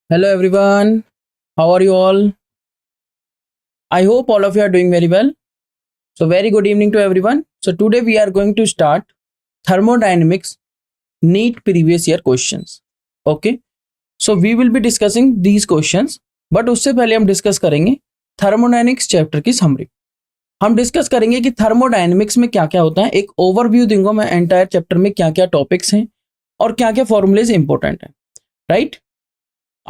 Hello everyone, how are you all? I hope all of you are doing very well. So, very good evening to everyone. So, today we are going to start thermodynamics NEET previous year questions. Okay, so we will be discussing these questions, but उससे पहले हम discuss करेंगे thermodynamics chapter की summary. हम discuss करेंगे कि thermodynamics में क्या क्या होता है. एक ओवरव्यू दूंगा मैं एंटायर चैप्टर में क्या क्या टॉपिक्स हैं और क्या क्या फॉर्मूलेज इंपॉर्टेंट हैं. Right.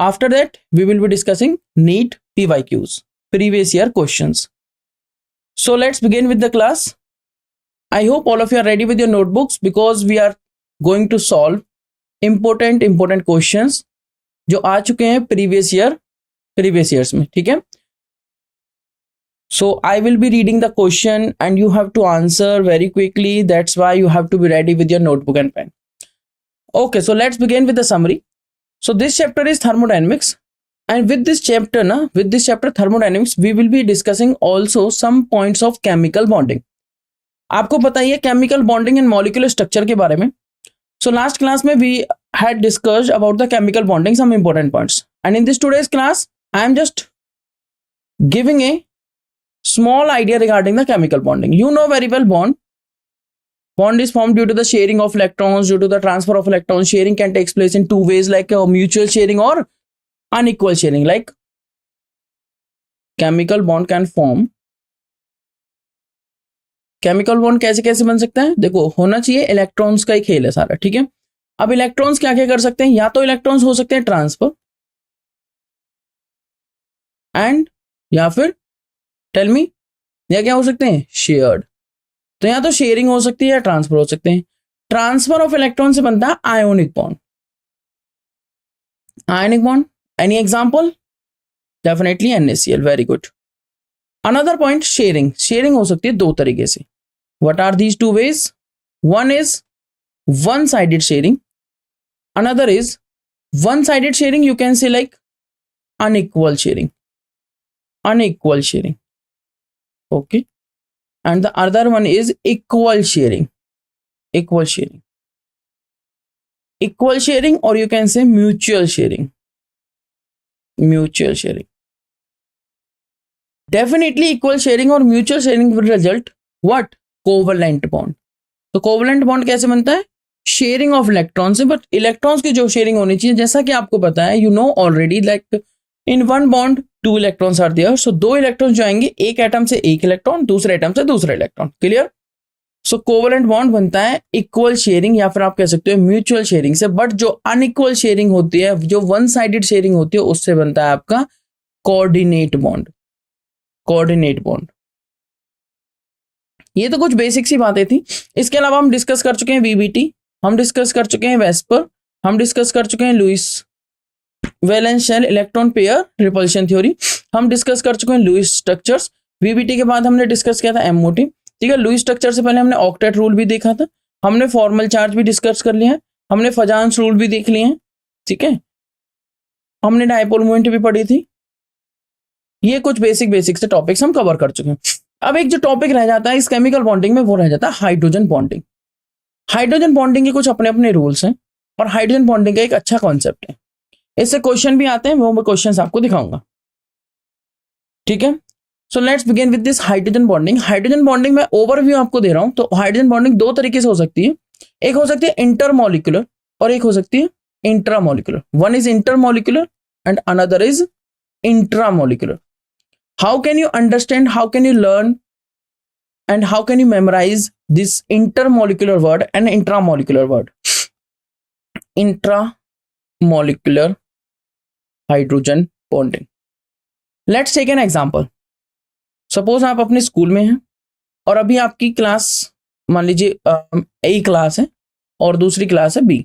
After that, we will be discussing NEET PYQs, previous year questions. So let's begin with the class. I hope all of you are ready with your notebooks because we are going to solve important questions जो आ चुके हैं previous years में. ठीक है. So I will be reading the question and you have to answer very quickly. That's why you have to be ready with your notebook and pen. Okay, so let's begin with the summary. So this chapter is thermodynamics, and with this chapter thermodynamics, we will be discussing also some points of chemical bonding. आपको पता ही है chemical bonding and molecular structure के बारे में. So last class में we had discussed about the chemical bonding, some important points, and in this today's class I am just giving a small idea regarding the chemical bonding. You know very well Bond is formed due to the sharing of electrons, due to the transfer of electrons. Sharing can take place in two ways, like a mutual sharing or unequal sharing. Like chemical bond can form. Chemical bond कैसे कैसे बन सकता है? देखो, होना चाहिए electrons का ही खेल है सारा. ठीक है. अब इलेक्ट्रॉन्स क्या क्या कर सकते हैं? या तो इलेक्ट्रॉन्स हो सकते हैं ट्रांसफर एंड या फिर टेल मी, या क्या हो सकते हैं? शेयर्ड. तो या तो शेयरिंग हो सकती है या ट्रांसफर हो सकते हैं. ट्रांसफर ऑफ इलेक्ट्रॉन से बनता है ionic bond. Ionic bond, any example? Definitely NaCl. Very good. Another point, sharing. Sharing हो सकती है दो तरीके से. What are these two ways? One is one sided sharing, another is one sided sharing. You can say like unequal sharing. Okay. And the other one is equal sharing. Equal sharing, or you can say mutual sharing. Definitely equal sharing or mutual sharing will result what? Covalent bond. तो covalent bond कैसे बनता है? Sharing of electron से, but electrons की जो sharing होनी चाहिए, जैसा कि आपको पता है, you know already, like in one bond two electrons are there. So दो इलेक्ट्रॉन्स जो आएंगे, एक एटम से एक इलेक्ट्रॉन, दूसरे एटम से दूसरा इलेक्ट्रॉन. क्लियर? सो कोवलेंट बॉन्ड बनता है इक्वल शेयरिंग या फिर आप कह सकते हो म्यूचुअल शेयरिंग से. बट जो अनइक्वल शेयरिंग होती है, जो वन साइडेड शेयरिंग होती है, उससे बनता है आपका कोऑर्डिनेट बॉन्ड. ये तो कुछ बेसिक सी बातें थी. इसके अलावा हम डिस्कस कर चुके हैं VBT, हम डिस्कस कर चुके हैं वेस्पर, हम डिस्कस कर चुके हैं Lewis valence shell electron pair repulsion theory, हम डिस्कस कर चुके हैं लुईस स्ट्रक्चर्स. VBT के बाद हमने डिस्कस किया था MOT. ठीक है. लुईस स्ट्रक्चर से पहले हमने ऑक्टेट रूल भी देखा था, हमने फॉर्मल चार्ज भी डिस्कस कर लिया है, हमने फजान्स रूल भी देख लिए हैं. ठीक है. हमने डायपोल मोमेंट भी पढ़ी थी. ये कुछ बेसिक से टॉपिक्स हम कवर कर चुके हैं. अब एक जो टॉपिक रह जाता है इस केमिकल बॉन्डिंग में, वो रह जाता है हाइड्रोजन बॉन्डिंग. हाइड्रोजन बॉन्डिंग के कुछ अपने अपने रूल्स हैं और हाइड्रोजन बॉन्डिंग का एक अच्छा कॉन्सेप्ट है. इससे क्वेश्चन भी आते हैं, वो मैं क्वेश्चंस आपको दिखाऊंगा. ठीक है. So let's begin with this hydrogen bonding. Hydrogen bonding में ओवरव्यू आपको दे रहा हूं. तो हाइड्रोजन बॉन्डिंग दो तरीके से हो सकती है. एक हो सकती है इंटरमोलिकुलर और एक हो सकती है intramolecular. One is intermolecular and another is intramolecular. How can you understand, how can you learn, and how can you memorize this intermolecular word and intramolecular word? Intramolecular hydrogen bonding. Let's take an example. Suppose आप अपने school में हैं और अभी आपकी class, मान लीजिए A class है और दूसरी क्लास है B.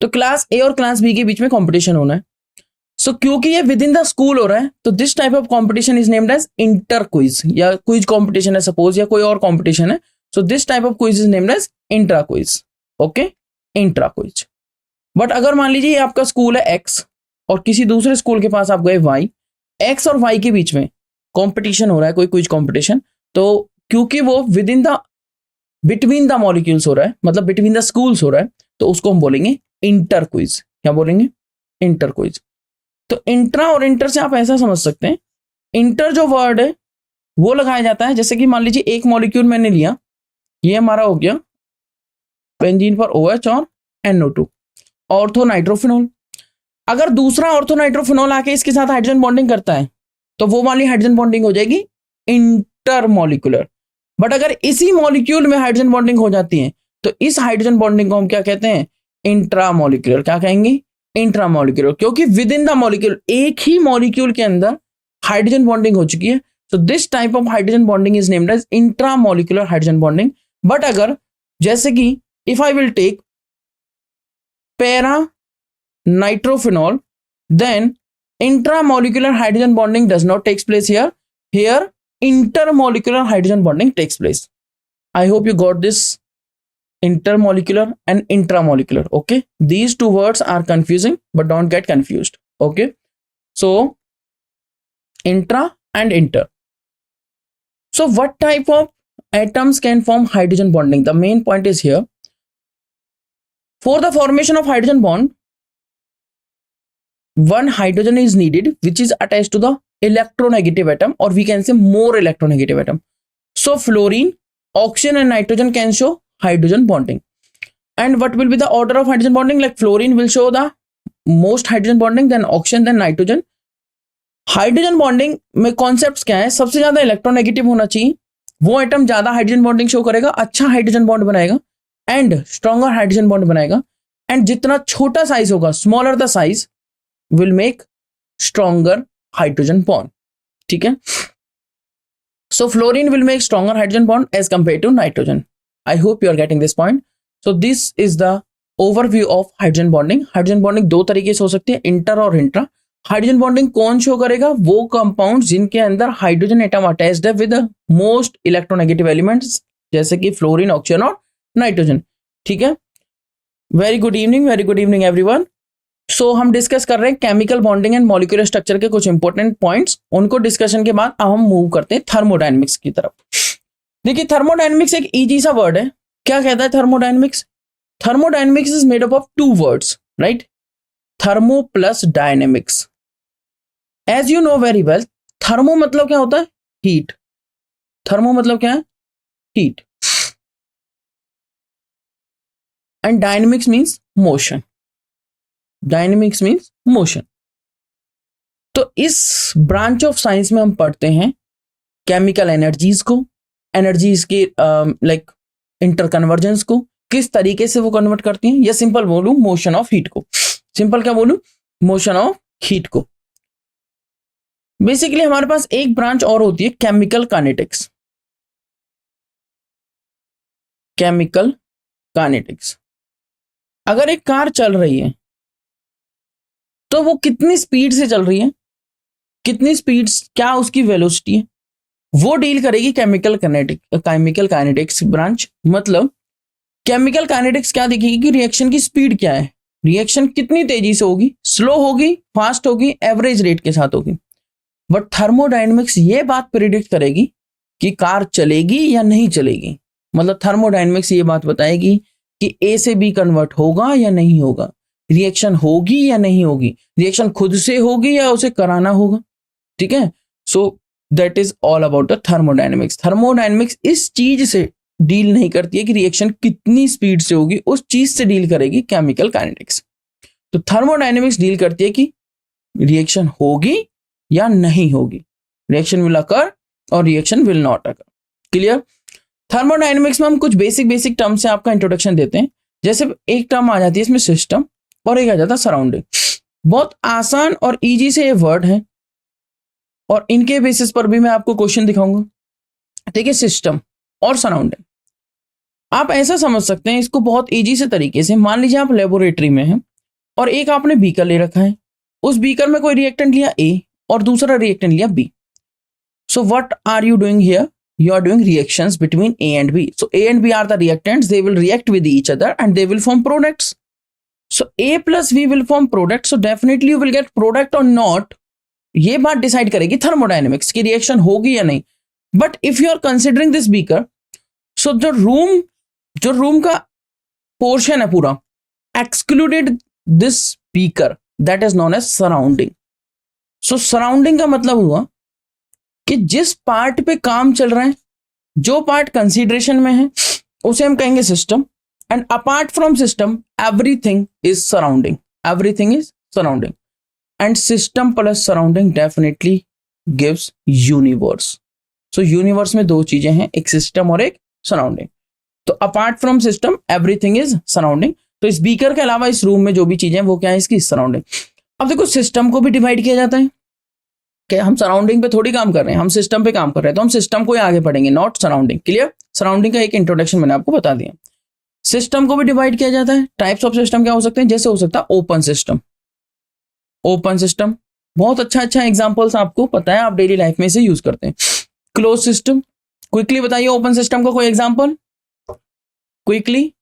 तो क्लास A और क्लास B के बीच में कंपटीशन होना है. सो क्योंकि ये विद इन द स्कूल हो रहा है, तो this type of competition is named as inter quiz, या क्विज कंपटीशन है सपोज, या कोई और कंपटीशन है. So this type of quiz is named as intra quiz. Okay, intra quiz. But अगर मान लीजिए आपका स्कूल है X और किसी दूसरे स्कूल के पास आप गए Y, X और Y के बीच में कंपटीशन हो रहा है, कोई क्विज कंपटीशन. तो क्योंकि वो with in the between the molecules हो रहा है, मतलब बिटवीन द स्कूल्स हो रहा है, तो उसको हम बोलेंगे इंटर क्विज. क्या बोलेंगे? Inter quiz. तो इंट्रा और इंटर से आप ऐसा समझ सकते हैं, इंटर जो वर्ड है वो लगाया जाता है, जैसे कि मान लीजिए एक मॉलिक्यूल मैंने लिया, ये हमारा हो गया बेंजीन पर OH और NO2, ऑर्थो नाइट्रोफिनॉल। अगर दूसरा ऑर्थो नाइट्रोफिनॉल आके इसके साथ हाइड्रोजन बॉन्डिंग करता है तो वो वाली हाइड्रोजन बॉन्डिंग हो जाएगी इंटरमॉलिक्यूलर। बट अगर इसी मॉलिक्यूल में हाइड्रोजन बॉन्डिंग हो जाती है तो इस हाइड्रोजन बॉन्डिंग को हम क्या कहते हैं, इंट्रामॉलिक्यूलर। क्या कहेंगे, इंट्रामॉलिक्यूलर, क्योंकि विद इन द मॉलिक्यूल, एक ही मॉलिक्यूल के अंदर हाइड्रोजन बॉन्डिंग हो चुकी है। So this type of hydrogen bonding is named as intramolecular hydrogen bonding. But अगर जैसे कि if I will take para nitrophenol, then intramolecular hydrogen bonding does not takes place here. Here intermolecular hydrogen bonding takes place. I hope you got this, intermolecular and intramolecular. Okay, these two words are confusing, but don't get confused. Okay, so intra and inter. So what type of atoms can form hydrogen bonding? The main point is here, for the formation of hydrogen bond, one hydrogen is needed which is attached to the electronegative atom, or we can say more electronegative atom. So fluorine, oxygen and nitrogen can show hydrogen bonding. And what will be the order of hydrogen bonding? Like fluorine will show the most hydrogen bonding, then oxygen, then nitrogen. Hydrogen bonding में concepts क्या है, सबसे ज्यादा electronegative होना चाहिए, वो atom ज्यादा hydrogen bonding show करेगा, अच्छा हाइड्रोजन बॉन्ड बनाएगा एंड स्ट्रॉन्गर हाइड्रोजन बॉन्ड बनाएगा। एंड जितना छोटा साइज होगा, smaller the size, will make stronger hydrogen bond. ठीक है, so fluorine will make stronger hydrogen bond as compared to nitrogen. I hope you are getting this point. So this is the overview of hydrogen bonding. Hydrogen bonding दो तरीके से हो सकती है, inter और intra. Hydrogen bonding कौन show करेगा, वो कंपाउंड जिनके अंदर हाइड्रोजन एटम अटैच्ड है विद मोस्ट इलेक्ट्रोनेगेटिव एलिमेंट्स, जैसे कि फ्लोरीन, ऑक्सीजन और नाइट्रोजन। ठीक है, वेरी गुड इवनिंग एवरीवन। सो हम डिस्कस कर रहे हैं chemical bonding and molecular structure के कुछ इंपॉर्टेंट पॉइंट्स। उनको डिस्कशन के बाद अब हम मूव करते हैं थर्मोडायनेमिक्स की तरफ। देखिए, थर्मोडायनेमिक्स एक इजी सा वर्ड है। क्या कहता है thermodynamics? Thermodynamics is made up of two words, right? Thermo plus dynamics. As you know very well, thermo मतलब क्या होता है? हीट। थर्मो मतलब क्या है? Heat. And dynamics means motion. Dynamics means motion. तो इस ब्रांच ऑफ साइंस में हम पढ़ते हैं केमिकल एनर्जीज को, एनर्जीज के लाइक इंटरकन्वर्जेंस को, किस तरीके से वो कन्वर्ट करती हैं, या सिंपल बोलूं मोशन ऑफ हीट को। सिंपल क्या बोलूं? मोशन ऑफ हीट को। बेसिकली हमारे पास एक ब्रांच और होती है, केमिकल काइनेटिक्स। Chemical kinetics. अगर एक कार चल रही है तो वो कितनी स्पीड से चल रही है, कितनी स्पीड, क्या उसकी वेलोसिटी है, वो डील करेगी केमिकल काइनेटिक्स ब्रांच। मतलब केमिकल काइनेटिक्स क्या देखेगी कि रिएक्शन की स्पीड क्या है, रिएक्शन कितनी तेजी से होगी, स्लो होगी, फास्ट होगी, एवरेज रेट के साथ होगी। बट थर्मोडायनेमिक्स ये बात प्रिडिक्ट करेगी कि कार चलेगी या नहीं चलेगी। मतलब थर्मोडायनेमिक्स ये बात बताएगी कि ए से बी कन्वर्ट होगा या नहीं होगा, रिएक्शन होगी या नहीं होगी, रिएक्शन खुद से होगी या उसे कराना होगा। ठीक है, so that is all about the thermodynamics. Thermodynamics इस चीज से डील नहीं करती है कि रिएक्शन कितनी स्पीड से होगी, उस चीज से डील करेगी केमिकल काइनेटिक्स। तो थर्मोडायनेमिक्स डील करती है कि रिएक्शन होगी या नहीं होगी, रिएक्शन विल अकर और reaction will not occur. Clear? Thermodynamics में हम कुछ बेसिक टर्म से आपका इंट्रोडक्शन देते हैं। जैसे एक टर्म आ जाती है इसमें सिस्टम, और एक आ जाता है सराउंडिंग। बहुत आसान और इजी से ये वर्ड है और इनके बेसिस पर भी मैं आपको क्वेश्चन दिखाऊंगा। देखिए, सिस्टम और सराउंडिंग आप ऐसा समझ सकते हैं इसको बहुत इजी से तरीके से। मान लीजिए आप लेबोरेटरी में हैं और एक आपने बीकर ले रखा है, उस बीकर में कोई रिएक्टेंट लिया ए और दूसरा रिएक्टेंट लिया B. So what are you doing here? You are doing reactions between A and B. So A and B are the reactants. They will react with each other and they will form products. So A plus B will form product. So definitely you will get product or not. ये बात decide करेगी thermodynamics की reaction होगी या नहीं। But if you are considering this beaker, so जो room का portion है पूरा, excluded this beaker, that is known as surrounding. So surrounding का मतलब हुआ कि जिस पार्ट पे काम चल रहा है, जो पार्ट कंसीडरेशन में है, उसे हम कहेंगे system. And apart from system everything is surrounding. Everything is surrounding. And system plus surrounding definitely gives universe. So universe में दो चीजें हैं, एक सिस्टम और एक सराउंडिंग. तो apart from system everything is surrounding. तो इस बीकर के अलावा इस रूम में जो भी चीजें हैं वो क्या है, इसकी सराउंडिंग. अब देखो सिस्टम को भी डिवाइड किया जाता है कि हम सराउंडिंग पे थोड़ी काम कर रहे हैं, हम सिस्टम पे काम कर रहे हैं, तो हम सिस्टम को ही आगे पढ़ेंगे, नॉट सराउंडिंग. क्लियर? सराउंडिंग का एक इंट्रोडक्शन मैंने आपको बता दिया. सिस्टम को भी डिवाइड किया जाता है. टाइप्स ऑफ सिस्टम क्या हो सकते हैं, जैसे हो सकता है ओपन सिस्टम. ओपन सिस्टम बहुत अच्छा एग्जांपल्स आपको पता है, आप डेली लाइफ में इसे यूज करते हैं. क्लोज सिस्टम, क्विकली बताइए ओपन सिस्टम का कोई एग्जांपल, क्विकली.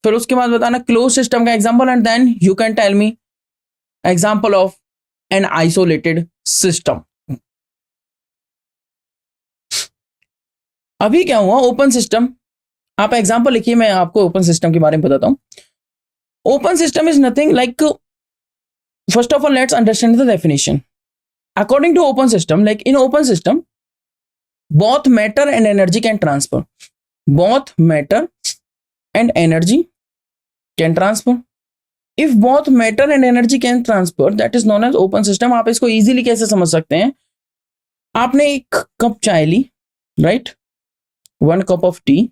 फिर उसके बाद बताना क्लोज सिस्टम का example and then you can tell me example of an isolated system. अभी क्या हुआ, ओपन सिस्टम, आप एग्जांपल लिखिए, मैं आपको ओपन सिस्टम के बारे में बताता हूं. Open system is nothing like, first of all let's understand the definition. According to open system, like in open system both matter and energy can transfer. Both matter and energy can transfer. If both matter and energy can transfer, that is known as open system. आप इसको easily कैसे समझ सकते हैं, आपने एक cup चाय ली, right, 1 cup of tea,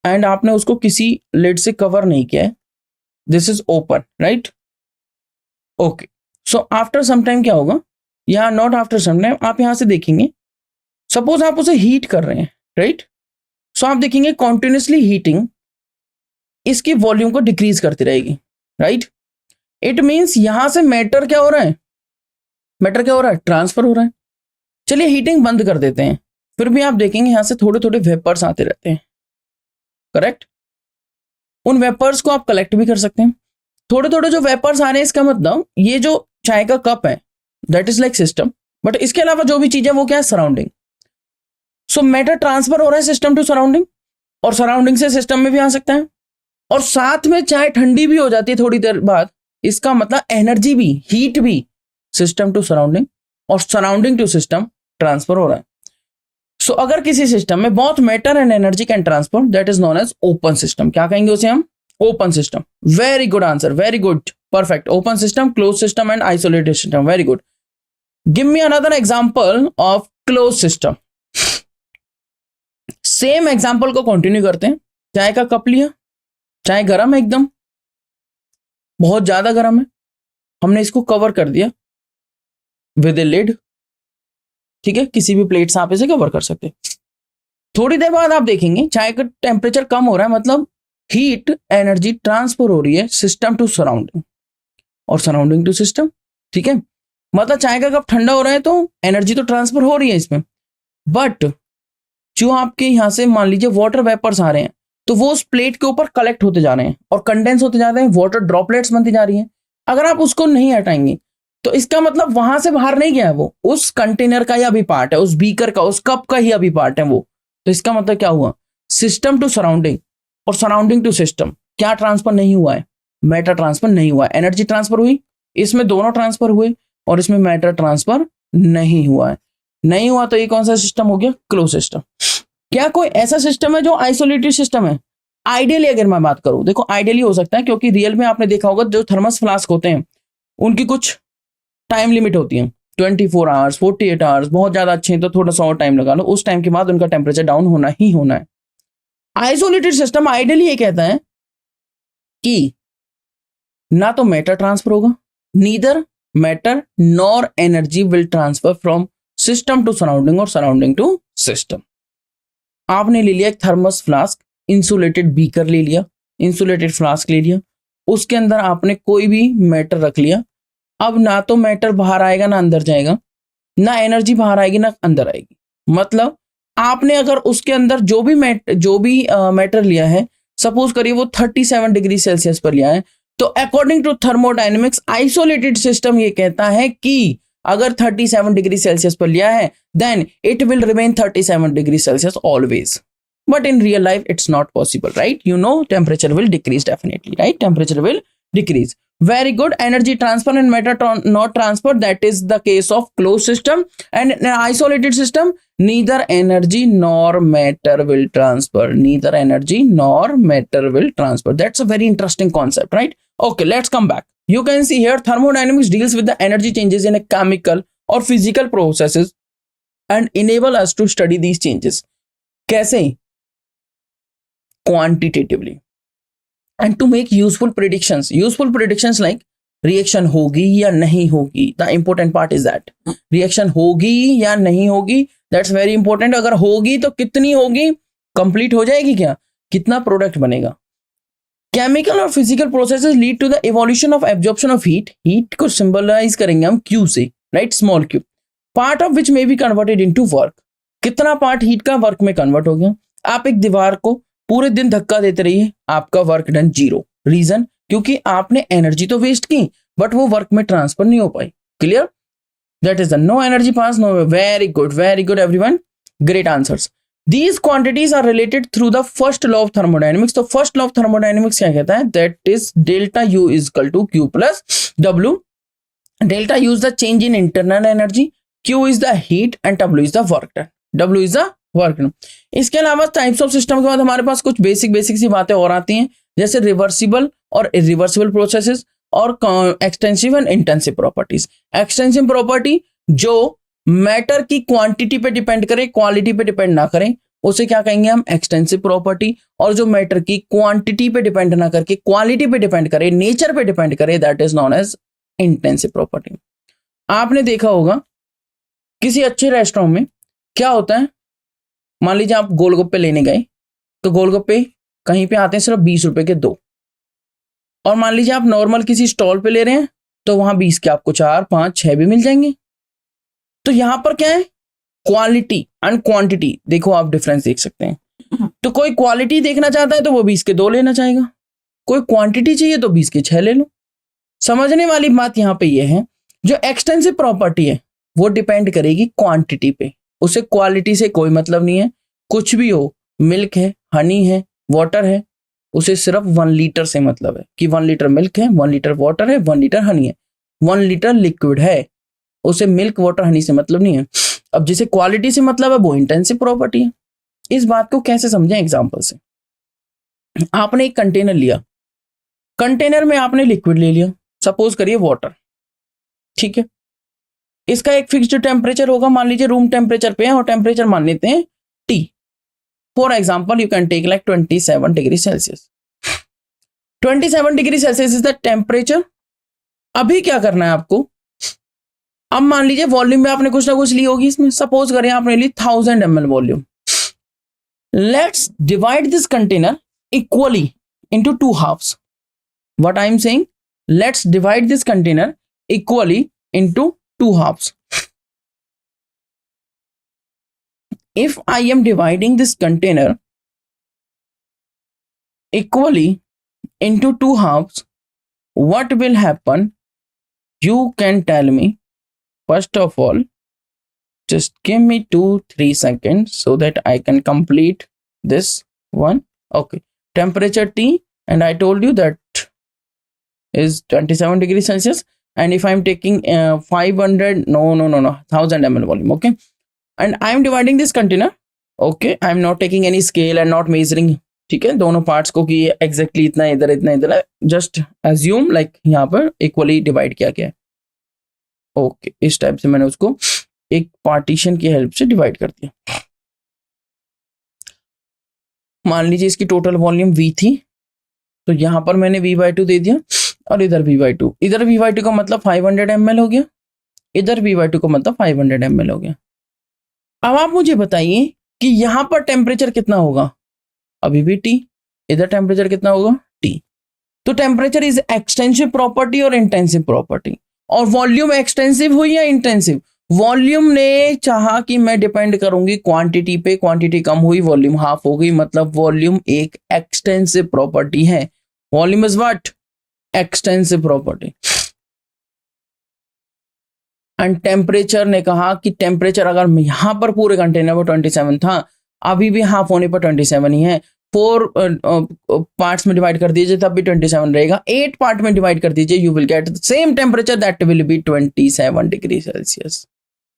and आपने उसको किसी लिड से कवर नहीं किया है, this is open, right. Okay, so after some time क्या होगा, या नॉट आफ्टर सम टाइम, आप यहां से देखेंगे, सपोज आप उसे हीट कर रहे हैं, राइट. सो आप देखेंगे कॉन्टिन्यूसली हीटिंग इसकी वॉल्यूम को डिक्रीज करती रहेगी, राइट. इट मींस यहां से मैटर क्या हो रहा है, मैटर क्या हो रहा है, ट्रांसफर हो रहा है. चलिए हीटिंग बंद कर देते हैं, फिर भी आप देखेंगे यहां से थोड़े थोड़े वेपर्स आते रहते हैं, करेक्ट. उन वेपर्स को आप कलेक्ट भी कर सकते हैं. थोड़े थोड़े जो वेपर्स आ रहे हैं, इसका मतलब ये जो चाय का कप है that is like system, but इसके अलावा जो भी चीज है वो क्या है, सराउंडिंग. सो मैटर ट्रांसफर हो रहा है सिस्टम टू सराउंडिंग, और सराउंडिंग से सिस्टम में भी आ सकता है, और साथ में चाय ठंडी भी हो जाती है थोड़ी देर बाद. इसका मतलब एनर्जी भी, हीट भी सिस्टम टू सराउंडिंग, और सराउंडिंग टू सिस्टम ट्रांसफर हो रहा है. सो अगर किसी सिस्टम में both matter and energy can transfer, that is known as open system. क्या कहेंगे उसे हम, open system. Very good answer, very good, perfect. Open system, close system and isolated system, very good. Give me another example of close system. Same example को continue करते हैं. चाय का cup लिया, चाय गर्म है, एकदम बहुत ज्यादा गर्म है, हमने इसको कवर कर दिया विद ए लिड, ठीक है, किसी भी प्लेट से आप इसे कवर कर सकते हैं. थोड़ी देर बाद आप देखेंगे चाय का टेम्परेचर कम हो रहा है, मतलब हीट एनर्जी ट्रांसफर हो रही है सिस्टम टू सराउंडिंग और सराउंडिंग टू सिस्टम, ठीक है. मतलब चाय का कप ठंडा हो रहा है तो एनर्जी तो ट्रांसफर हो रही है इसमें, बट जो आपके यहां से मान लीजिए वाटर वेपर्स आ रहे हैं, तो वो उस प्लेट के ऊपर कलेक्ट होते जा रहे हैं और कंडेंस होते जा रहे हैं, वाटर ड्रॉपलेट्स बनती जा रही हैं. अगर आप उसको नहीं हटाएंगे तो इसका मतलब वहां से बाहर नहीं गया है, वो उस कंटेनर का ही अभी पार्ट है, उस बीकर का, उस कप का ही अभी पार्ट है वो. तो इसका मतलब क्या हुआ, सिस्टम टू सराउंडिंग और सराउंडिंग टू सिस्टम क्या ट्रांसफर नहीं हुआ है, मैटर ट्रांसफर नहीं हुआ है. एनर्जी ट्रांसफर हुई, इसमें दोनों ट्रांसफर हुए, और इसमें मैटर ट्रांसफर नहीं हुआ है. नहीं हुआ तो ये कौन सा सिस्टम हो गया, क्लोज सिस्टम. क्या कोई ऐसा सिस्टम है जो आइसोलेटेड सिस्टम है? आइडियली अगर मैं बात करूं, देखो आइडियली हो सकता है, क्योंकि रियल में आपने देखा होगा जो थर्मस फ्लास्क होते हैं उनकी कुछ टाइम लिमिट होती है, 24 आवर्स, 48 आवर्स, बहुत ज्यादा अच्छे हैं तो थोड़ा सा और टाइम लगा लो, उस टाइम के बाद उनका टेम्परेचर डाउन होना ही होना है. आइसोलेटेड सिस्टम आइडियली ये कहता है कि ना तो मैटर ट्रांसफर होगा, neither matter nor energy will transfer from system to surrounding और सराउंडिंग टू सिस्टम. आपने ले लिया एक थर्मस फ्लास्क, इंसुलेटेड बीकर ले लिया, इंसुलेटेड फ्लास्क ले लिया, उसके अंदर आपने कोई भी मैटर रख लिया. अब ना तो मैटर बाहर आएगा ना अंदर जाएगा, ना एनर्जी बाहर आएगी ना अंदर आएगी. मतलब आपने अगर उसके अंदर जो भी मैटर लिया है, सपोज करिए वो 37 डिग्री सेल्सियस पर लिया है, तो according to thermodynamics isolated system ये कहता है कि अगर 37 डिग्री सेल्सियस पर लिया है then it will remain 37 degree Celsius always. But in real life, it's not possible, right? You know, temperature will decrease definitely, right? Temperature will decrease. Very good. Energy transfer and matter not transfer, that is the case of closed system. And in an isolated system, neither energy nor matter will transfer. Neither energy nor matter will transfer. That's a very interesting concept, right? Okay, let's come back. You can see here thermodynamics deals with the energy changes in a chemical or physical processes and enable us to study these changes. कैसे? Quantitatively. And to make useful predictions like reaction होगी या नहीं होगी. The important part is that reaction होगी या नहीं होगी, that's very important. अगर होगी तो कितनी होगी, कंप्लीट हो जाएगी क्या, कितना प्रोडक्ट बनेगा. केमिकल और physical processes lead to the evolution of absorption of heat को सिंबलाइज करेंगे हम क्यू से, right, small Q, part of which may be converted into work. कितना पार्ट हीट का वर्क में कन्वर्ट हो गया. आप एक दीवार को पूरे दिन धक्का देते रहिए, आपका वर्क डन 0. रीजन, क्योंकि आपने एनर्जी तो वेस्ट की बट वो वर्क में ट्रांसफर नहीं हो पाई. Clear? That is the no energy pass, no. Very good everyone, great answers. These quantities are related through the first law of thermodynamics. तो first law of thermodynamics क्या कहता है? That is delta U is equal to Q plus W. Delta U is the change in internal energy, Q is the heat and W is the work done. W is the work done. इसके अलावा types of system के बाद हमारे पास कुछ basic सी बातें और आती हैं, जैसे रिवर्सिबल और इरिवर्सिबल प्रोसेसेस और extensive and intensive properties. Extensive property जो मैटर की क्वांटिटी पे डिपेंड करे, क्वालिटी पे डिपेंड ना करें, उसे क्या कहेंगे हम? Extensive property. और जो मैटर की क्वांटिटी पे डिपेंड ना करके क्वालिटी पे डिपेंड करे, नेचर पे डिपेंड करे, that is known as intensive property. आपने देखा होगा किसी अच्छे रेस्टोरेंट में क्या होता है, मान लीजिए आप गोलगप्पे लेने गए, तो गोलगप्पे कहीं पे आते हैं सिर्फ 20 रुपए के 2, और मान लीजिए आप नॉर्मल किसी स्टॉल पे ले रहे हैं तो वहां 20 के आपको 4, 5, 6 भी मिल जाएंगे. तो यहां पर क्या है? Quality and quantity. देखो आप डिफरेंस देख सकते हैं. तो कोई क्वालिटी देखना चाहता है तो वो 20 के 2 लेना चाहेगा, कोई क्वांटिटी चाहिए तो 20 के 6 ले लो. समझने वाली बात यहां पे ये है, जो एक्सटेंसिव प्रॉपर्टी है वो डिपेंड करेगी क्वांटिटी पे, उसे क्वालिटी से कोई मतलब नहीं है. कुछ भी हो, मिल्क है, हनी है, वाटर है, उसे सिर्फ 1 लीटर से मतलब है कि 1 लीटर मिल्क है, 1 लीटर वाटर है, 1 लीटर हनी है, 1 लीटर लिक्विड है, उसे मिल्क वाटर हनी से मतलब नहीं है. अब जिसे क्वालिटी से मतलब है वो इंटेंसिव प्रॉपर्टी है. इस बात को कैसे समझें? एग्जांपल से. आपने एक कंटेनर लिया, कंटेनर में आपने लिक्विड ले लिया, सपोज करिए वाटर, ठीक है. इसका एक फिक्स्ड टेम्परेचर होगा, मान लीजिए रूम टेम्परेचर पे है और टेम्परेचर मान लेते हैं T. For example you can take like 27 degree Celsius. 27 degree Celsius is the temperature. अभी क्या करना है आपको? अब मान लीजिए वॉल्यूम में आपने कुछ ना कुछ ली होगी, इसमें सपोज करें आपने ली 1000 ml volume. Let's divide this container equally into 2 halves. What I am saying, let's divide this container equally into 2 halves. If I am dividing this container equally into 2 halves, what will happen? You can tell me. First of all, just give me 2-3 seconds so that I can complete this one. Okay, temperature T, and I told you that is 27 degrees Celsius. And if I'm taking 500, no, 1000 ml volume, okay, and I'm dividing this container, okay, I'm not taking any scale and not measuring, ठीक है, दोनों parts को कि exactly इतना इधर इतना इधर है, जस्ट एज्यूम लाइक यहाँ पर इक्वली डिवाइड किया गया है. ओके, इस टाइप से मैंने उसको एक पार्टीशन की हेल्प से डिवाइड कर दिया. मान लीजिए इसकी टोटल वॉल्यूम V थी, तो यहां पर मैंने V/2 दे दिया, और इधर V/2. इधर V/2 का मतलब 500 ml हो गया, इधर V/2 का मतलब 500 ml हो गया. अब आप मुझे बताइए कि यहां पर टेम्परेचर कितना होगा? अभी भी T. इधर टेम्परेचर कितना होगा? T. तो टेम्परेचर इज एक्सटेंसिव प्रॉपर्टी और इंटेंसिव प्रॉपर्टी. और वॉल्यूम एक्सटेंसिव हुई या इंटेंसिव? वॉल्यूम ने चाहा कि मैं डिपेंड करूंगी क्वांटिटी पे, क्वांटिटी कम हुई, वॉल्यूम हाफ हो गई, मतलब वॉल्यूम एक एक्सटेंसिव प्रॉपर्टी है. Volume is what? Extensive property. And temperature ने कहा कि टेम्परेचर अगर यहां पर पूरे कंटेनर में 27 था, अभी भी हाफ होने पर 27 ही है, 4 पार्ट्स में डिवाइड कर दीजिए तब भी 27 रहेगा, 8 पार्ट में डिवाइड कर दीजिए, you will get the same temperature, that will be 27 degree Celsius.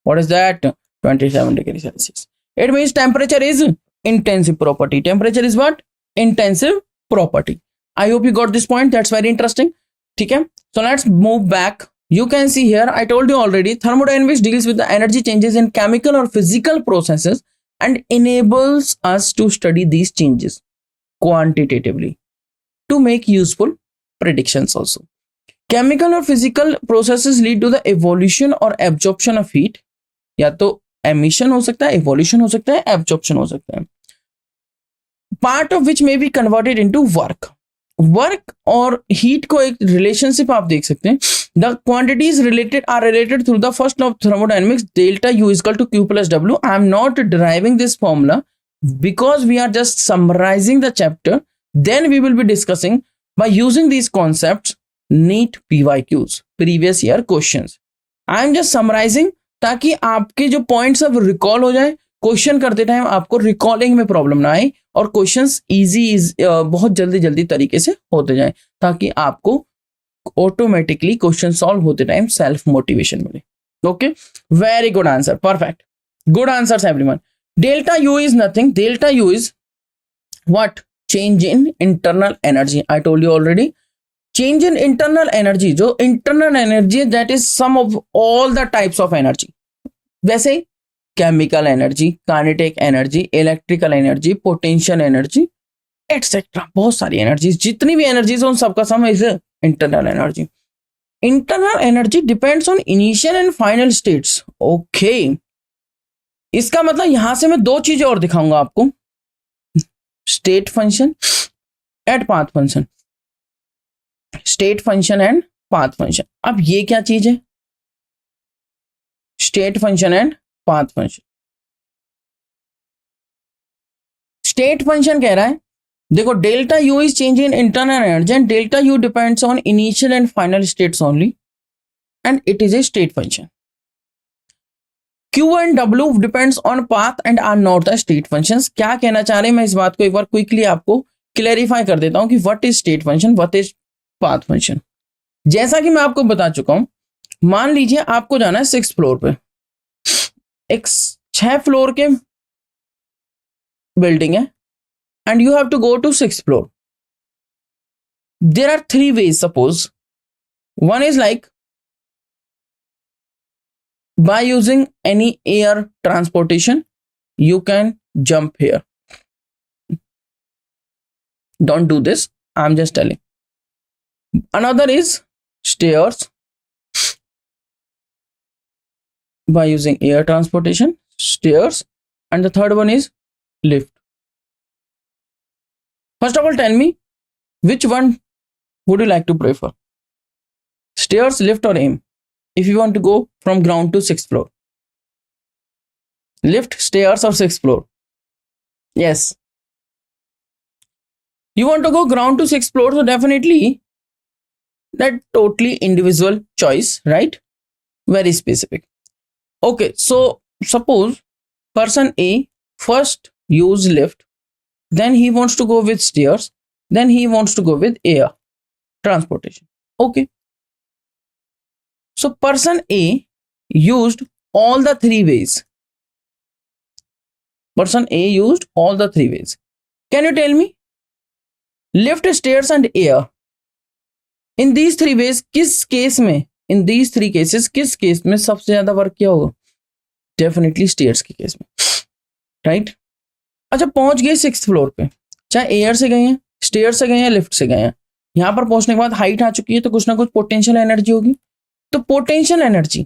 What is that? 27 degrees Celsius. It means temperature is intensive property. Temperature is what? Intensive property. I hope you got this point. That's very interesting. ठीक है? So let's move back. You can see here, I told you already, thermodynamics deals with the energy changes in chemical or physical processes and enables us to study these changes quantitatively to make useful predictions also. Chemical or physical processes lead to the evolution or absorption of heat. या तो emission हो सकता है, evolution हो सकता है, absorption हो सकता है. Part of which may be converted into work. Work और हीट को एक रिलेशनशिप आप देख सकते हैं. The quantities related are related through the first law of thermodynamics, delta U equal to Q plus W. I am not deriving this formula because we are just summarizing the chapter. Then we will be discussing by using these concepts NEET PYQs, previous year questions. I am just summarizing ताकि आपके जो points अब recall हो जाए, question करते time आपको recalling में problem ना आए और क्वेश्चंस बहुत जल्दी तरीके से होते जाए, ताकि आपको ऑटोमेटिकली क्वेश्चन सॉल्व होते टाइम सेल्फ मोटिवेशन मिले. Okay, very good answer, perfect, good answers everyone. Delta U is nothing. Delta U is what? Change in internal energy. I told you already. Change in internal energy, जो internal energy that is sum of all the types of energy. वैसे chemical energy, kinetic energy, electrical energy, potential energy, etc. बहुत सारी energies, जितनी भी energies उन सबका sum is internal energy. Internal energy depends on initial and final states. Okay. इसका मतलब यहां से मैं दो चीजें और दिखाऊंगा आपको, state function and path function. State function and path function. अब ये क्या चीज है? State function and path function. State function कह रहा है, देखो, delta U is change in internal energy and delta U depends on initial and final states only and it is a state function. Q and W depends on path and are not the state functions. क्या कहना चाह रहे हैं, मैं इस बात को एक बार क्विकली आपको क्लैरिफाई कर देता हूं कि what is state function, what is path function. जैसा कि मैं आपको बता चुका हूं, मान लीजिए आपको जाना है 6th फ्लोर पे. एक 6 फ्लोर के बिल्डिंग है and you have to go to 6th floor. There are 3 ways. Suppose one is like by using any air transportation you can jump here. Don't do this, I'm just telling. Another is stairs by using air transportation, stairs, and the third one is lift. First of all, tell me which one would you like to prefer, stairs, lift, or aim? If you want to go from ground to 6th floor, lift, stairs, or 6th floor? Yes, you want to go ground to 6th floor, so definitely that totally individual choice, right? Very specific. Okay, so suppose person A first use lift, then he wants to go with stairs, then he wants to go with air transportation. Okay, so person A used all the 3 ways. Person A used all the 3 ways. Can you tell me, lift, stairs and air, in these 3 ways किस case में, in these 3 cases किस case में सबसे ज्यादा work किया होगा? Definitely stairs के case में, राइट? अच्छा, पहुंच गए 6th फ्लोर पे, चाहे एयर से गए हैं, स्टेयर से गए हैं, लिफ्ट से गए हैं. यहां पर पहुंचने के बाद हाइट आ चुकी है, तो कुछ ना कुछ पोटेंशियल एनर्जी होगी. तो पोटेंशियल एनर्जी,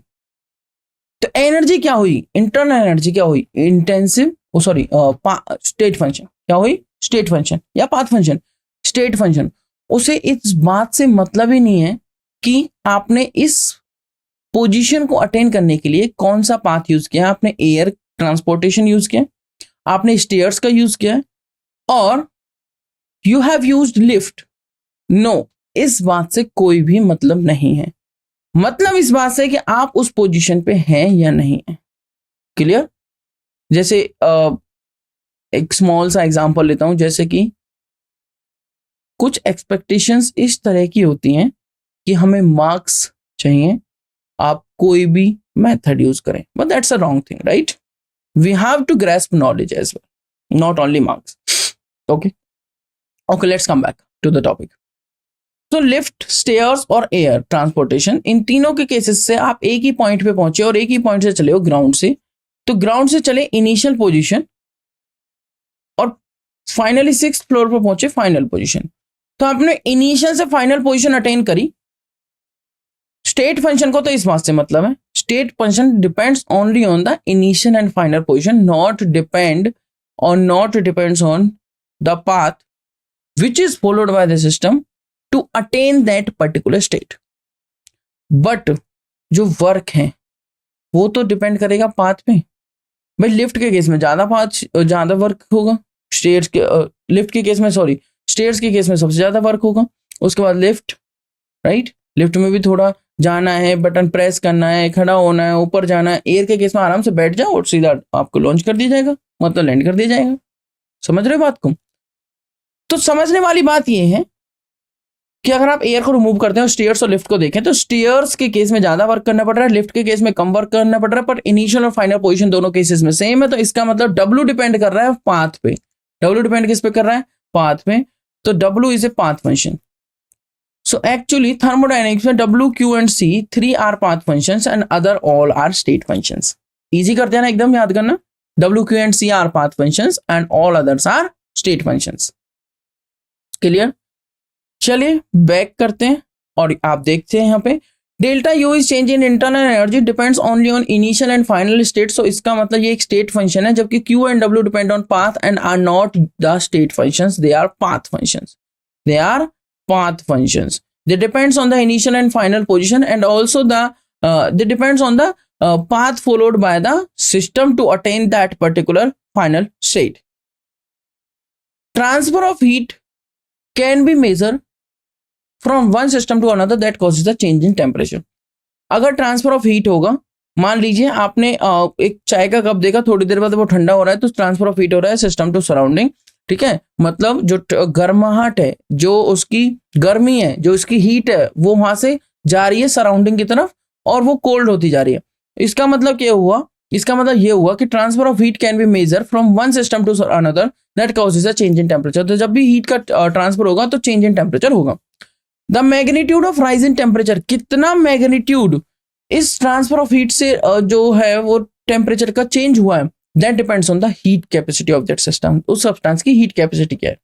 तो एनर्जी क्या हुई? इंटरनल एनर्जी क्या हुई? इंटेंसिव, स्टेट फंक्शन क्या हुई? स्टेट फंक्शन या पाथ फंक्शन? State function. उसे इस बात से मतलब ही नहीं है कि आपने इस पोजीशन को अटेन करने के लिए कौन सा पाथ यूज किया. आपने एयर ट्रांसपोर्टेशन यूज किया, आपने स्टेयर्स का यूज किया, और you have used lift. No, इस बात से कोई भी मतलब नहीं है. मतलब इस बात से कि आप उस पोजीशन पे हैं या नहीं है. क्लियर? जैसे एक स्मॉल सा एग्जांपल लेता हूं, जैसे कि कुछ एक्सपेक्टेशंस इस तरह की होती हैं कि हमें मार्क्स चाहिए, आप कोई भी मेथड यूज करें, but that's a wrong thing, right? We have to grasp knowledge as well, not only marks. Okay okay, let's come back to the topic. तो लिफ्ट, स्टेयर्स और एयर ट्रांसपोर्टेशन, इन तीनों के केसेस से आप एक ही point पे पहुंचे और एक ही पॉइंट से चले हो ग्राउंड से, तो ग्राउंड से चले इनिशियल पोजीशन और फाइनली 6th फ्लोर पर पहुंचे फाइनल पोजीशन. तो आपने इनिशियल से फाइनल पोजीशन अटेन करी. स्टेट फंक्शन को तो इस बात से मतलब है, state function depends only on the initial and final position, not depends on the path which is followed by the system to attain that particular state. But जो work है वो तो डिपेंड करेगा पाथ पे. भाई लिफ्ट के case में ज्यादा वर्क होगा, स्टेयर्स के लिफ्ट के केस में सॉरी स्टेयर्स के केस में सबसे ज्यादा वर्क होगा. उसके बाद लिफ्ट, राइट? लिफ्ट में भी थोड़ा जाना है, बटन प्रेस करना है, खड़ा होना है, ऊपर जाना है. एयर के केस में आराम से बैठ जाओ और सीधा आपको लॉन्च कर दिया जाएगा, मतलब लैंड कर दिया जाएगा. समझ रहे हो बात को? तो समझने वाली बात यह है कि अगर आप एयर को रिमूव करते हैं, स्टेयर्स और लिफ्ट को देखें, तो स्टेयर्स के केस में ज्यादा वर्क करना पड़ रहा है, लिफ्ट के केस में कम वर्क करना पड़ रहा है, पर इनिशियल और फाइनल पोजीशन दोनों केसेस में सेम है. तो इसका मतलब W डिपेंड कर रहा है पाथ पे. W डिपेंड किस पे कर रहा है? पाथ पे. तो W is a path function. So actually thermodynamics में W, Q and C 3 are path functions and other all are state functions. Easy कर दिया ना, एकदम याद करना. W, Q and C are path functions and all others are state functions. Clear? चलिए back करते हैं और आप देखते हैं यहाँ पे delta U is change in internal energy depends only on initial and final state. So इसका मतलब ये एक स्टेट फंक्शन है, जबकि Q and W depend on path and are not the state functions, they are path functions. They are path functions. They depends on the initial and final position, and also they depends on the path followed by the system to attain that particular final state. Transfer of heat can be measured from one system to another that causes a change in temperature. अगर transfer of heat होगा, मान लीजिए आपने एक चाय का cup देखा, थोड़ी देर बाद वो ठंडा हो रहा है, तो ट्रांसफर ऑफ हीट हो रहा है सिस्टम टू सराउंडिंग. ठीक है, मतलब जो गर्माहट है, जो उसकी गर्मी है, जो उसकी हीट है, वो वहां से जा रही है सराउंडिंग की तरफ और वो कोल्ड होती जा रही है. इसका मतलब क्या हुआ? इसका मतलब ये हुआ कि transfer of heat can be measure from one system to another that causes a change in temperature. तो जब भी हीट का ट्रांसफर होगा तो चेंज इन टेम्परेचर होगा. The magnitude of rise in temperature, कितना मैग्नीट्यूड इस ट्रांसफर ऑफ हीट से जो है वो टेम्परेचर का चेंज हुआ है, that depends on the heat capacity of that system. उस सब्सटेंस की हीट कैपेसिटी क्या है,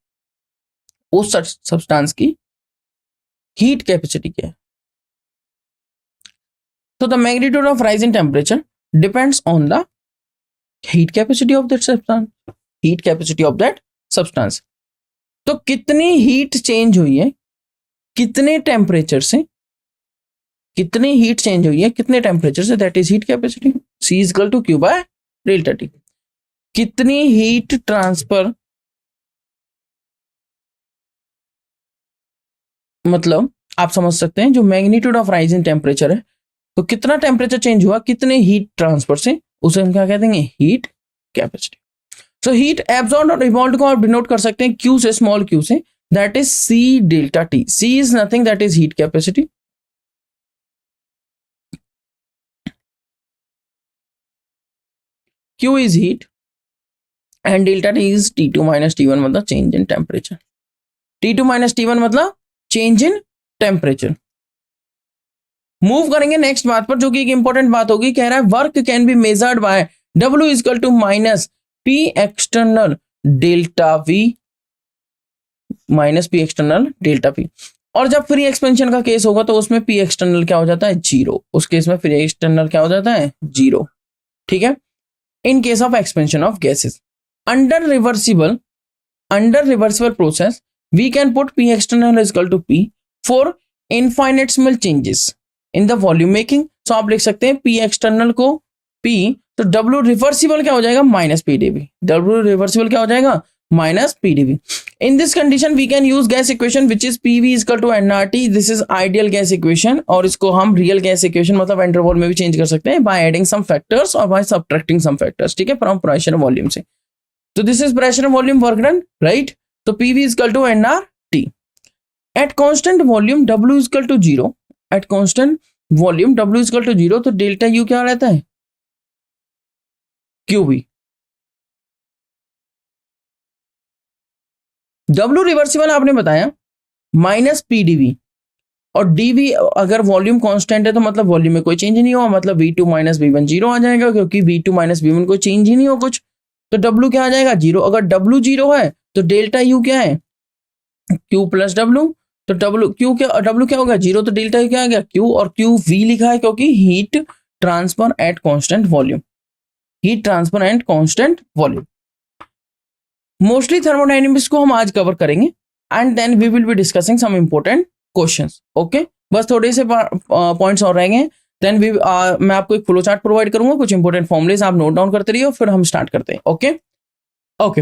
उस सब्सटेंस की हीट कैपेसिटी क्या है. तो the magnitude of rise in temperature depends on the heat capacity of that substance, heat capacity of that substance. तो कितनी हीट चेंज हुई है, कितने टेम्परेचर से, कितनी हीट चेंज हुई है कितने टेम्परेचर से, that is heat capacity. C is equal to Q by delta T. कितनी हीट ट्रांसफर, मतलब आप समझ सकते हैं जो magnitude of rise in temperature है, तो कितना टेम्परेचर चेंज हुआ कितने हीट ट्रांसफर से, उसे हम क्या कह देंगे? Heat capacity. So heat absorbed और इवॉल्व्ड को आप डिनोट कर सकते हैं Q से, स्मॉल q से, that is C delta T. C is nothing, that is heat capacity. Q is heat and delta T is T2 minus T1 मतलब change in temperature. T2 minus T1 मतलब change in temperature. Move करेंगे next बात पर, जो कि एक important बात होगी. कह रहा है work can be measured by W is equal to minus P external delta V minus P external delta P. और जब फ्री एक्सपेंशन का केस होगा तो उसमें P एक्सटर्नल क्या हो जाता है? 0. उस केस में फ्री एक्सटर्नल क्या हो जाता है? 0. ठीक है. In case of expansion of gases, under reversible process, we can put P external is equal to P for infinitesimal changes in the volume making. So आप लिख सकते हैं P external को P, तो W reversible क्या हो जाएगा? Minus PdV. W reversible क्या हो जाएगा? Minus PdV. In this condition, we can use gas equation which is PV is equal to nRT. This is ideal gas equation, और इसको हम real gas equation मतलब van der Waals में भी change कर सकते हैं by adding some factors और by subtracting some factors. ठीक है, from pressure volume से. तो this is pressure volume work done, right? तो PV is equal to NRT. At constant volume W is equal to 0, at constant volume W is equal to 0, तो delta U क्या रहता है? QB. W reversible आपने बताया minus PDV, और DV अगर volume constant है तो मतलब वॉल्यूम में कोई चेंज नहीं हुआ, मतलब V2 माइनस V1 जीरो आ जाएगा, क्योंकि V2 माइनस V1 कोई चेंज ही नहीं हो कुछ, तो W क्या आ जाएगा? जीरो। अगर W जीरो है तो डेल्टा U क्या है? Q plus W। तो W क्या होगा? जीरो। तो डेल्टा U क्या आ गया? Q, और Q V लिखा है क्योंकि heat transfer at constant volume, heat transfer at constant volume. Mostly thermodynamics को हम आज कवर करेंगे, and then we will be discussing some important questions. Okay, बस थोड़े से पॉइंट्स और रहेंगे, देन मैं आपको एक फ्लो चार्ट प्रोवाइड करूंगा, कुछ इंपॉर्टेंट फॉर्मुलेज आप नोट डाउन करते रहिए, फिर हम स्टार्ट करते हैं। Okay okay,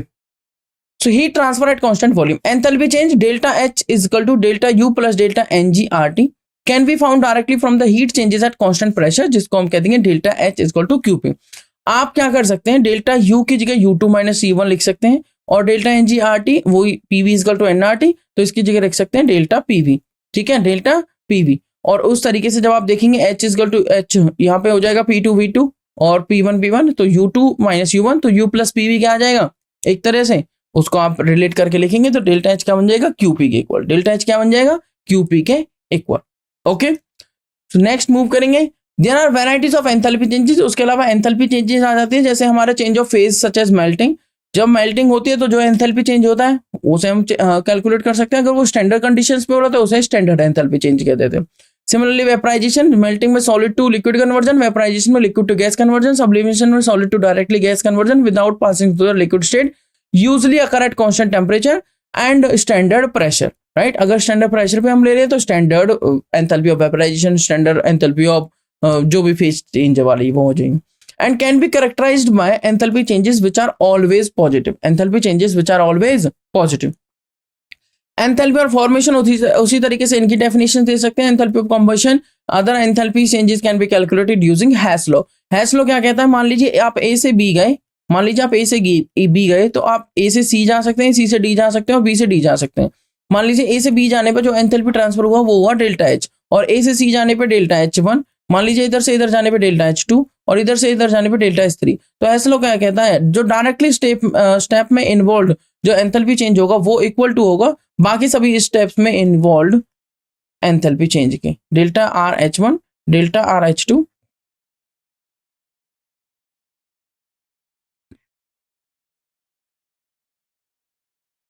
so heat transfer at constant volume, enthalpy change delta H is equal to delta U plus delta NG/RT can be found directly from the heat changes at constant pressure, जिसको हम कहते हैं delta H is equal to QP। आप क्या कर सकते हैं? Delta U की जगह U2 माइनस C1 लिख सकते हैं, और डेल्टा NG/RT वो PV is equal to NRT, तो इसकी जगह रख सकते हैं डेल्टा PV। ठीक है, डेल्टा PV। और उस तरीके से जब आप देखेंगे H is equal to H, यहाँ पे हो जाएगा P2 V2 और P1 P1, तो U2 माइनस U1, तो U प्लस PV क्या आ जाएगा? एक तरह से उसको आप रिलेट करके लिखेंगे तो डेल्टा H क्या बन जाएगा? QP के इक्वल। डेल्टा H क्या बन जाएगा? QP के इक्वल। ओके, तो नेक्स्ट मूव करेंगे। There are varieties of enthalpy changes. उसके अलावा एंथैल्पी चेंजेस आ जाती है, जैसे हमारा change of phase such as melting. जब मेल्टिंग होती है तो जो एंथैल्पी चेंज होता है उसे हम कैलकुलेट कर सकते हैं। अगर वो स्टैंडर्ड कंडीशंस पे हो रहा है तो उसे स्टैंडर्ड एंथैल्पी चेंज कहते थे। सिमिलरली वेपराइजेशन, मेल्टिंग में solid to liquid conversion, vaporisation में liquid to gas conversion, sublimation में solid to directly gas conversion without passing through the liquid state, usually occur at constant temperature and standard pressure, right? अगर standard pressure पे हम ले रहे हैं तो standard enthalpy of vaporisation, standard enthalpy of जो भी फेज चेंज वाली वो हो जाएंगे। and can be characterized by enthalpy changes which are always positive, enthalpy changes which are always positive। Enthalpy और फॉर्मेशन उसी तरीके से इनकी डेफिनेशन दे सकते हैं। Enthalpy of combustion, other enthalpy changes can be calculated using hash law. Hash law क्या कहता है? मान लीजिए आप ए से बी गए, मान लीजिए आप ए से बी गए, तो आप ए से सी जा सकते हैं, सी से डी जा सकते हैं, और बी से डी जा सकते हैं। मान लीजिए ए से बी जाने पर जो एंथैल्पी ट्रांसफर हुआ वो हुआ डेल्टा H, और ए से सी जाने पर डेल्टा H1। मान लीजिए इधर से इधर जाने पे डेल्टा H2, और इधर से इधर जाने पे डेल्टा H3। तो ऐसे लोग क्या कहता है? जो डायरेक्टली स्टेप में इन्वॉल्व जो एंथैल्पी चेंज होगा वो इक्वल टू होगा बाकी सभी स्टेप्स में इन्वॉल्व एंथैल्पी चेंज के, डेल्टा RH1, डेल्टा RH2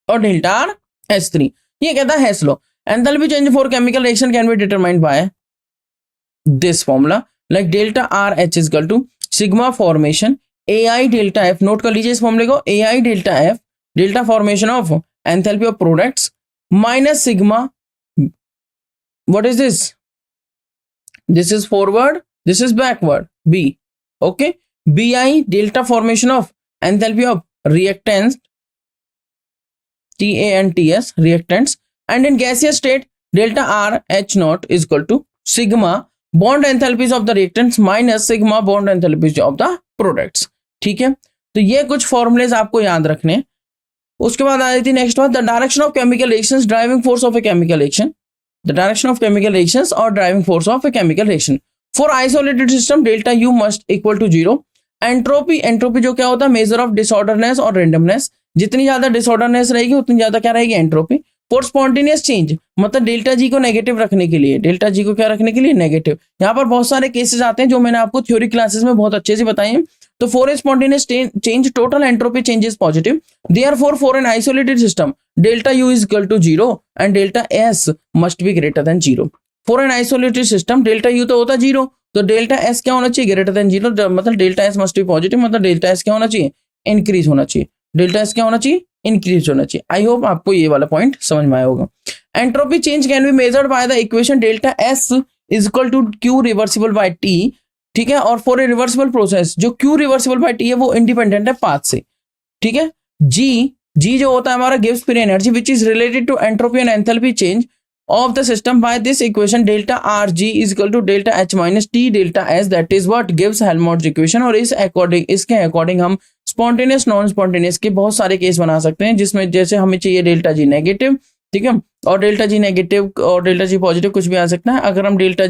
और डेल्टा RH3। ये कहता है hash law. Enthalpy change for chemical reaction can be determined by this formula, like delta RH is equal to sigma formation AI delta F। Note कर लीजिए इस फॉर्मूले को, AI delta F, delta formation of enthalpy of products, minus sigma, what is this? This is forward, this is backward, B। Okay, BI delta formation of enthalpy of reactants, TANTS reactants, and in gaseous state delta RH naught is equal to sigma bond enthalpies of the reactants minus sigma bond enthalpies of the products। ठीक है, तो ये कुछ formulas आपको याद रखने हैं। उसके बाद आ जाती है नेक्स्ट बात, the direction of chemical reactions, driving force of a chemical reaction, the direction of chemical reactions और driving force of a chemical reaction. For isolated system delta U must equal to 0। Entropy, entropy जो क्या होता है? Measure of disorderness और randomness. जितनी ज्यादा disorderness रहेगी उतनी ज्यादा क्या रहेगी? एंट्रोपी। फॉर स्पॉन्टेनियस चेंज, मतलब डेल्टा G को नेगेटिव रखने के लिए, डेल्टा G को क्या रखने के लिए? नेगेटिव। यहाँ पर बहुत सारे केसेस आते हैं जो मैंने आपको थ्योरी क्लासेस में बहुत अच्छे से बताए हैं। तो for a spontaneous change total entropy change is positive. Therefore for an isolated system delta U is equal to 0 and delta S must be greater than 0। For an isolated system delta U तो होता 0, तो delta S क्या होना चाहिए? Greater than 0, मतलब delta S must B positive, मतलब delta S क्या होना चाहिए? इंक्रीज होना चाहिए। डेल्टा S क्या होना चाहिए? इंक्रीज होना चाहिए। आई होप आपको ये वाला पॉइंट समझ में आया होगा। Entropy change can be measured by the equation delta S is equal to Q reversible by T। ठीक है, और फॉर ए रिवर्सिबल प्रोसेस जो Q रिवर्सिबल बाय T है वो इंडिपेंडेंट है पाथ से। ठीक है, G जो होता है हमारा गिव्स free energy which is related to entropy and enthalpy change of the system by this equation delta Rg is equal to delta H minus T delta S, that is what gives Helmholtz equation। और इसके according हम spontaneous non spontaneous के बहुत सारे case बना सकते हैं, जिसमें जैसे हमें चाहिए डेल्टा जी नेगेटिव, ठीक है, और डेल्टा जी नेगेटिव और डेल्टा जी पॉजिटिव कुछ भी आ सकता है। अगर हम डेल्टा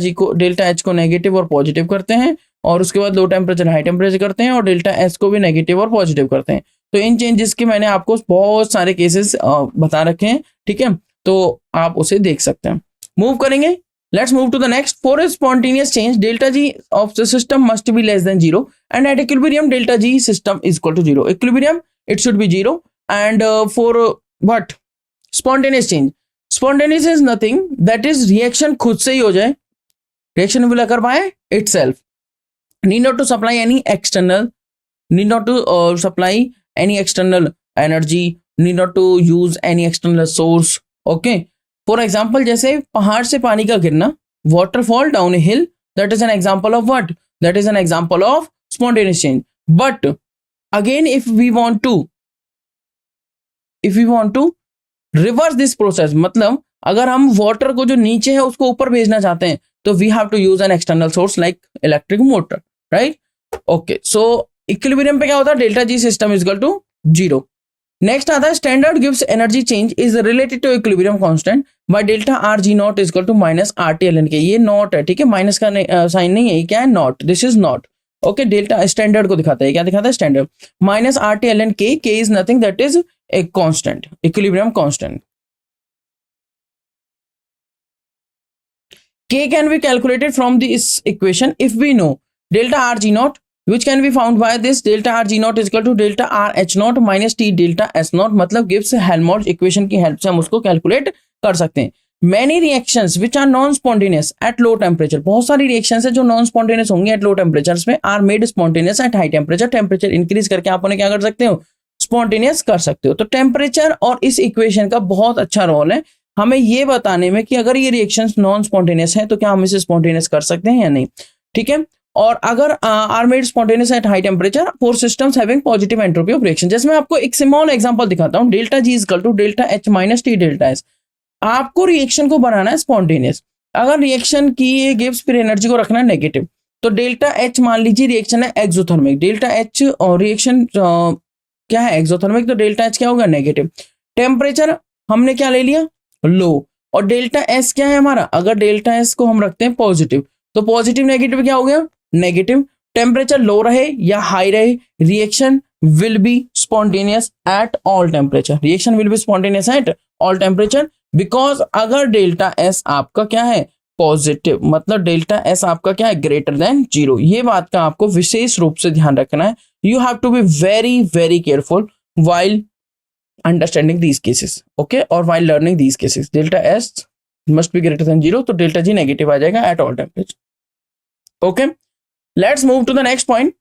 एच को नेगेटिव और पॉजिटिव करते हैं और उसके बाद लो टेम्परेचर हाई टेम्परेचर करते हैं और डेल्टा एस को भी नेगेटिव और पॉजिटिव करते हैं, तो इन चेंजेस के मैंने आपको बहुत सारे केसेस बता रखे हैं, ठीक है, तो आप उसे देख सकते हैं। मूव करेंगे, let's move to the next. For a spontaneous change delta G of the system must be less than 0 and at equilibrium delta G system is equal to 0। Equilibrium it should be 0 and for what spontaneous change, spontaneous is nothing that is reaction खुद से ही हो जाए, reaction will occur by itself, need not to supply any external, need not to supply any external energy, need not to use any external source। okay, for example जैसे पहाड़ से पानी का गिरना, waterfall down a hill, that is an example of what, that is an example of spontaneous change। but again if we want to reverse this process, मतलब अगर हम water को जो नीचे है उसको ऊपर भेजना चाहते हैं तो we have to use an external source like electric motor, right. Okay, so equilibrium पे क्या होता है, delta G system is equal to 0। Next आता है स्टैंडर्ड गिव्स energy change is related to equilibrium constant by delta R G not is equal to minus R T L N K. ये not है, ठीक है, माइनस का sign नहीं है, ये क्या है, not, this is not. Okay, delta standard को दिखाता है, क्या दिखाता है, standard minus R T L N K is nothing that is a constant, equilibrium constant. K can be calculated from this equation if we know delta R G naught, which can be found by this delta R G naught is equal to delta R H naught minus T delta S naught, मतलब gives Helmholtz equation की help से हम उसको calculate कर सकते हैं। Many reactions which are non-spontaneous at low temperature, बहुत सारी रिएक्शंस है जो नॉन स्पॉन्टेनियस होंगे एट लो टेम्परेचर्स में, are made spontaneous at high temperature. Temperature increase करके आप उन्हें क्या कर सकते हो, स्पॉन्टेनियस कर सकते हो। तो टेम्परेचर और इस इक्वेशन का बहुत अच्छा रोल है हमें ये बताने में कि अगर ये रिएक्शंस नॉन स्पॉन्टेनियस है तो क्या हम इसे स्पॉन्टेनियस कर सकते हैं या नहीं, ठीक है। और अगर are made spontaneous at high temperature for systems having positive entropy of reaction, जैसे मैं आपको एक स्मॉल एग्जांपल दिखाता हूं, delta G is equal to delta H minus T delta S. आपको रिएक्शन को बनाना है स्पॉन्टेनियस, अगर रिएक्शन की ये गिव्स फिर एनर्जी को रखना है नेगेटिव, तो डेल्टा एच मान लीजिए रिएक्शन है एक्सोथर्मिक, डेल्टा एच और रिएक्शन क्या है एक्सोथर्मिक, तो डेल्टा एच क्या होगा, नेगेटिव। टेम्परेचर हमने क्या ले लिया, लो, और डेल्टा एस क्या है हमारा, अगर डेल्टा एस को हम रखते हैं पॉजिटिव, तो पॉजिटिव नेगेटिव क्या हो गया, नेगेटिव। टेम्परेचर लो रहे या हाई रहे, reaction will be spontaneous at all temperature, reaction will be spontaneous at all temperature, because अगर डेल्टा एस आपका क्या है, पॉजिटिव, मतलब डेल्टा एस आपका क्या है, ग्रेटर देन 0। ये बात का आपको विशेष रूप से ध्यान रखना है। You have to be very very careful while understanding these cases, okay, or while learning these cases। delta S must be greater than 0, तो delta G negative आ जाएगा at all temperature। okay, let's move to the next point।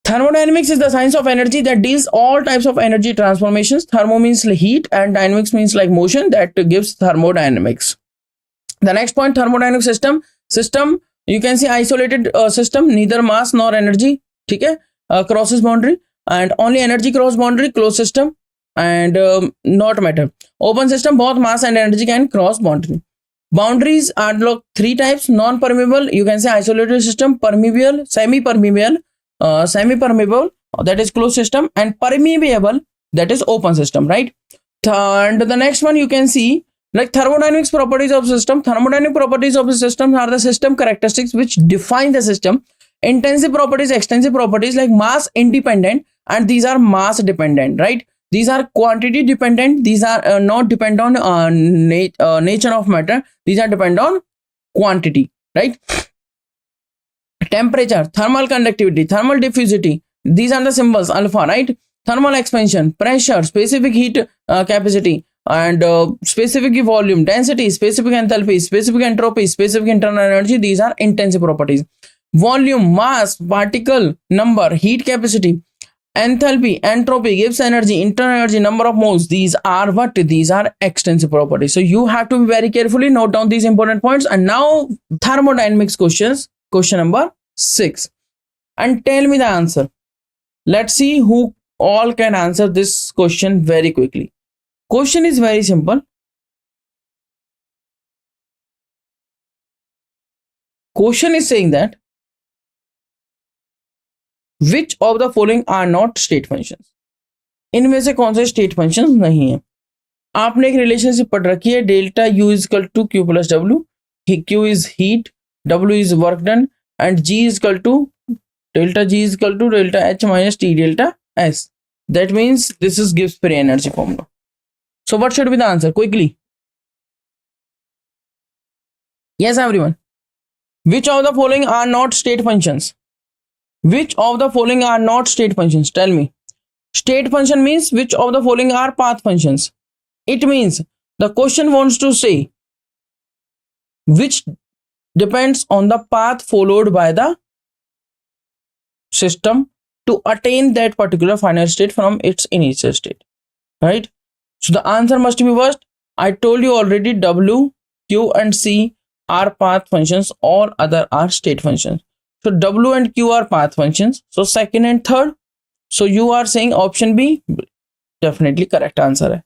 thermodynamics is the science of energy that deals all types of energy transformations। thermo means heat and dynamics means like motion, that gives thermodynamics। the next point, thermodynamic system you can see isolated system, neither mass nor energy, ठीक है, crosses boundary and only energy cross boundary, closed system and not matter। open system both mass and energy can cross boundary। boundaries are like 3 types, non permeable you can say isolated system, permeable semi permeable that is closed system, and permeable that is open system, right। and the next one you can see like thermodynamics properties of system। thermodynamic properties of the system are the system characteristics which define the system। intensive properties, extensive properties like mass independent and these are mass dependent, right। these are quantity dependent, these are not depend on nature of matter, these are depend on quantity, right। temperature, thermal conductivity, thermal diffusivity, these are the symbols alpha, right। thermal expansion, pressure, specific heat capacity and specific volume, density, specific enthalpy, specific entropy, specific internal energy, these are intensive properties। volume, mass, particle number, heat capacity, enthalpy, entropy, gives energy, internal energy, number of moles, these are what, these are extensive properties। so you have to be very carefully note down these important points। and now thermodynamics questions, question number 6, and tell me the answer। let's see who all can answer this question very quickly। question is very simple। Question is saying that which of the following are not state functions, इनमें से कौन से state functions नहीं है। आपने एक relationship पढ़ रखी है, delta U is equal to Q plus W, Q is heat, W is work done and G is equal to delta G is equal to delta H minus T delta S. That means this is Gibbs free energy formula. So what should be the answer quickly? Yes everyone. Which of the following are not state functions? Which of the following are not state functions? Tell me. State function means which of the following are path functions. It means the question wants to say which depends on the path followed by the system to attain that particular final state from its initial state, right? So the answer must be first. I told you already, W, Q and C are path functions, all other are state functions. So W and Q are path functions, so second and third. So you are saying option B, definitely correct answer hai.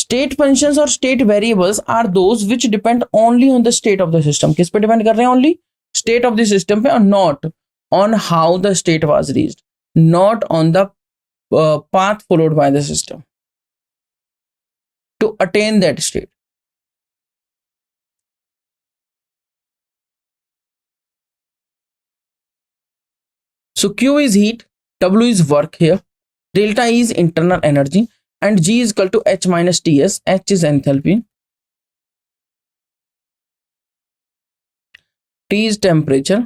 State functions or state variables are those which depend only on the state of the system. किस पे depend कर रहे हैं? Only state of the system पे, और not on how the state was reached, not on the path followed by the system to attain that state. So Q is heat, W is work here, delta E is internal energy, and G is equal to H minus Ts. H is enthalpy, T is temperature,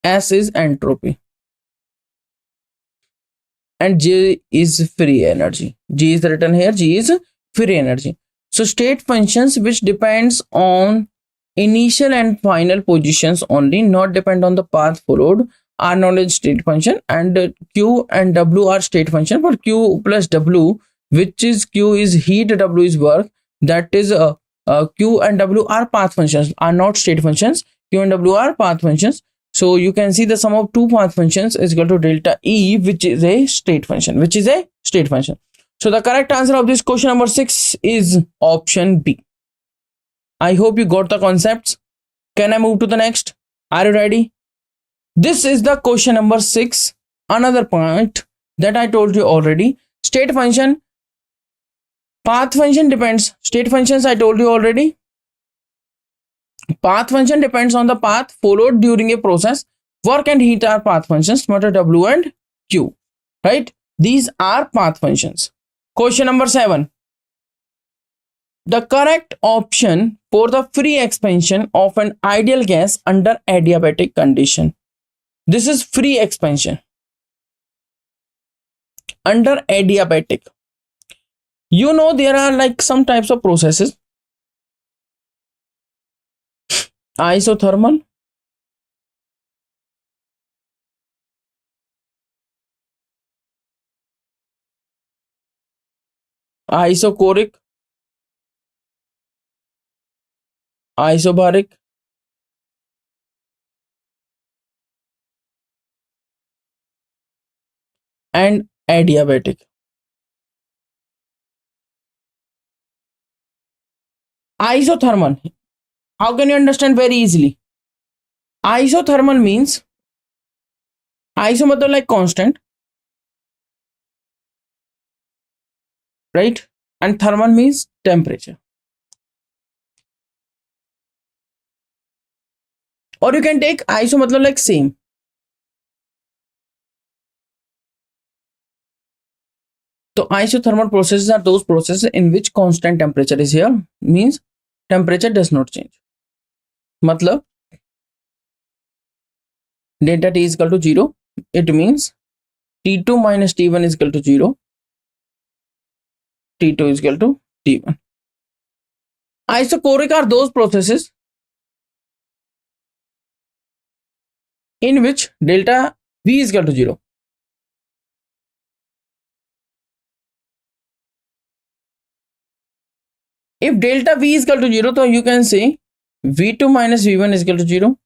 S is entropy, and J is free energy. G is written here, G is free energy. So state functions which depends on initial and final positions only, not depend on the path followed, are known as state function. And Q and W are state function. For Q plus W, which is Q is heat, W is work, that is Q and W are path functions, are not state functions. Q and W are path functions. So you can see the sum of two path functions is equal to delta E, which is a state function, which is a state function. So the correct answer of this question number 6 is option B. I hope you got the concepts. Can I move to the next? Are you ready? This is the question number 6. Another point that I told you already. State function, path function depends. State functions I told you already. Path function depends on the path followed during a process. Work and heat are path functions, matter W and Q, right? These are path functions. Question number 7. The correct option for the free expansion of an ideal gas under adiabatic condition. This is free expansion under adiabatic. You know there are like some types of processes. Isothermal, isochoric, isobaric, and adiabatic. Isothermal, how can you understand very easily? Isothermal means, iso matlab like constant, right? And thermal means temperature. Or you can take iso matlab like same. So isothermal processes are those processes in which constant temperature is here, means temperature does not change. Matlab delta T is equal to 0. It means T2 minus T1 is equal to 0. T2 is equal to T1. Isochoric are those processes in which delta V is equal to 0. If delta V is equal to 0, so you can say V2 minus V1 is equal to 0.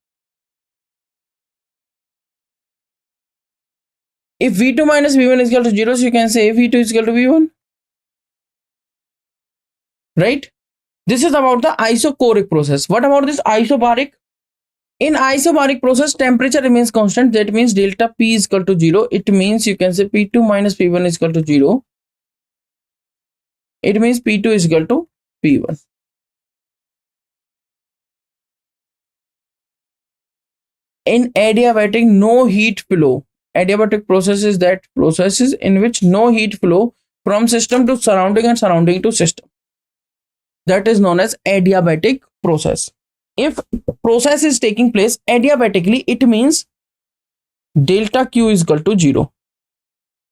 If V2 minus V1 is equal to 0, so you can say V2 is equal to V1. Right? This is about the isochoric process. What about this isobaric? In isobaric process, temperature remains constant. That means delta P is equal to 0. It means you can say P2 minus P1 is equal to 0. It means P2 is equal to P1. In adiabatic, no heat flow. Adiabatic process is that processes in which no heat flow from system to surrounding and surrounding to system. That is known as adiabatic process. If process is taking place adiabatically, it means delta Q is equal to 0.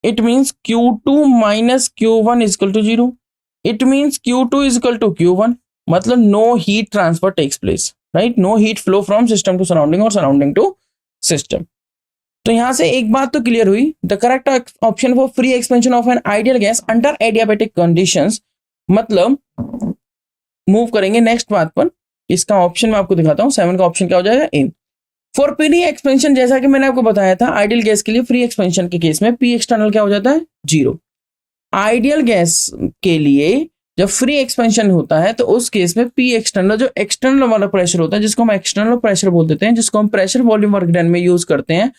It means Q2 minus Q1 is equal to 0. It means Q2 is equal to Q1. मतलब no heat transfer takes place, right? No heat flow from system to surrounding or surrounding to system. तो यहां से एक बात तो clear हुई, the correct option for free expansion of an ideal gas under adiabatic conditions. मतलब move करेंगे next बात पर. इसका ऑप्शन मैं आपको दिखाता हूं. 7 का ऑप्शन क्या हो जाएगा? ए. फॉर फ्री एक्सपेंशन, जैसा कि मैंने आपको बताया था, आइडियल गैस के लिए फ्री एक्सपेंशन के केस में पी एक्सटर्नल क्या हो जाता है? 0. आइडियल गैस के लिए जब फ्री एक्सपेंशन होता है तो उस केस में पी एक्सटर्नल, जो एक्सटर्नल वाला प्रेशर होता है, जिसको हम एक्सटर्नल प्रेशर बोल देते हैं, जिसको हम प्रेशर वॉल्यूम वर्क डन में यूज करते हैं,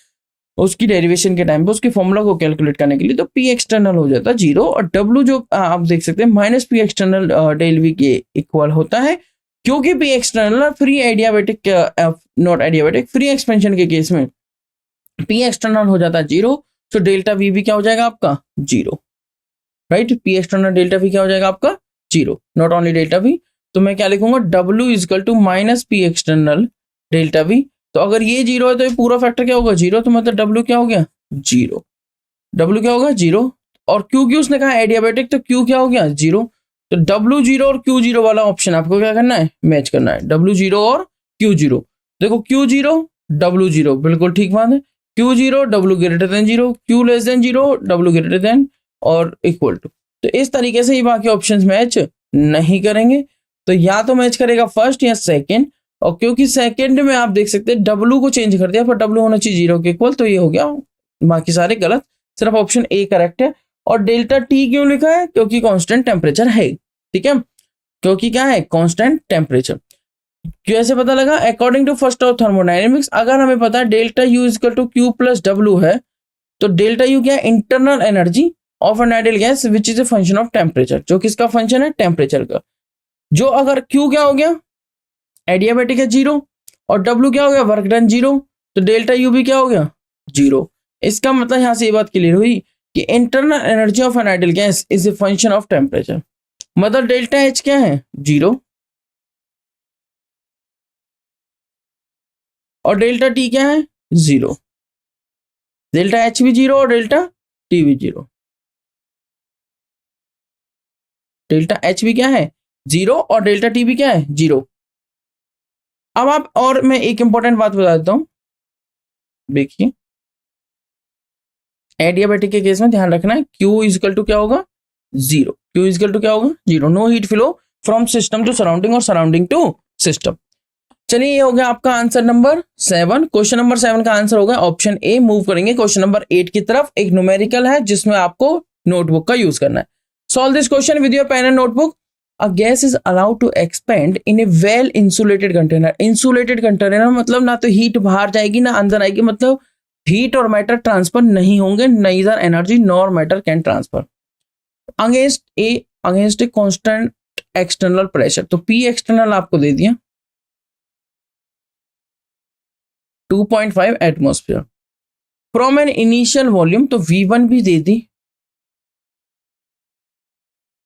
उसकी डेरिवेशन के टाइम पे उसकी फॉर्मूला को कैलकुलेट करने के लिए, तो पी एक्सटर्नल हो जाता है 0. और डब्ल्यू जो आप देख सकते हैं minus P external del V के इक्वल होता है, क्योंकि P external free adiabatic, not adiabatic, free expansion के केस में पी एक्सटर्नल हो जाता है 0. तो डेल्टा वी भी क्या हो जाएगा आपका? 0. Right. P external delta V क्या हो जाएगा आपका? 0. Not only delta V. तो मैं क्या लिखूंगा? W is equal to minus P external delta V. तो अगर ये 0 है तो ये पूरा फैक्टर क्या होगा? 0. तो मतलब डब्ल्यू क्या हो गया? 0. डब्ल्यू क्या होगा? 0. और क्यू की उसने कहा एडियाबेटिक, तो क्यू क्या हो गया? 0. तो डब्ल्यू 0 और क्यू 0 वाला ऑप्शन आपको क्या करना है? मैच करना है. डब्ल्यू 0 और क्यू 0. देखो क्यू 0 डब्ल्यू 0, बिल्कुल ठीक बात है. Q 0 W greater than 0, Q less than 0 W greater than और इक्वल टू. तो इस तरीके से ही बाकी ऑप्शंस मैच नहीं करेंगे. तो या तो मैच करेगा फर्स्ट या सेकंड. और क्योंकि सेकंड में आप देख सकते हैं डब्ल्यू को चेंज कर दिया, पर डब्ल्यू होना चाहिए 0 के इक्वल, तो ये हो गया. बाकी सारे गलत, सिर्फ ऑप्शन ए करेक्ट है. और डेल्टा टी क्यों लिखा है? क्योंकि कांस्टेंट टेम्परेचर है. ठीक है, क्योंकि क्या है? Constant temperature. कैसे पता लगा? According to first of thermodynamics, अगर हमें पता है delta U is equal to Q plus W है, तो डेल्टा यू क्या है? Internal energy of an ideal gas which is a function of temperature. जो किसका फंक्शन है? टेम्परेचर का. जो अगर क्यू क्या हो गया? एडियाबेटिक है 0, और डब्ल्यू क्या हो गया? वर्क डन 0, तो डेल्टा यू भी क्या हो गया? 0. इसका मतलब यहां से ये बात क्लियर हुई कि internal energy of an ideal gas is a function of temperature. मतलब डेल्टा एच क्या है? 0. और डेल्टा टी क्या है? 0. डेल्टा एच भी 0 और डेल्टा टी भी 0. डेल्टा एच भी क्या है? 0 और डेल्टा टी भी क्या है? 0. अब आप, और मैं एक इंपॉर्टेंट बात बता देता हूं. देखिए एडियाबेटिक के केस में ध्यान रखना है, Q इज इक्वल टू क्या होगा? 0. Q इज इक्वल टू क्या होगा? 0. No heat flow from system to surrounding और सराउंडिंग टू सिस्टम. चलिए ये हो गया आपका आंसर नंबर 7. क्वेश्चन नंबर 7 का आंसर होगा ऑप्शन ए. मूव करेंगे क्वेश्चन नंबर 8 की तरफ. एक न्यूमेरिकल है जिसमें आपको नोटबुक का यूज करना है. Solve this question with your pen and notebook. A gas is allowed to expand in a well insulated container. Insulated container मतलब ना तो हीट बाहर जाएगी ना अंदर आएगी, मतलब हीट और मैटर ट्रांसफर नहीं होंगे. neither energy nor matter can transfer against a constant external pressure. तो P external आपको दे दिया 2.5 atmosphere from an initial volume, तो V1 भी दे दी,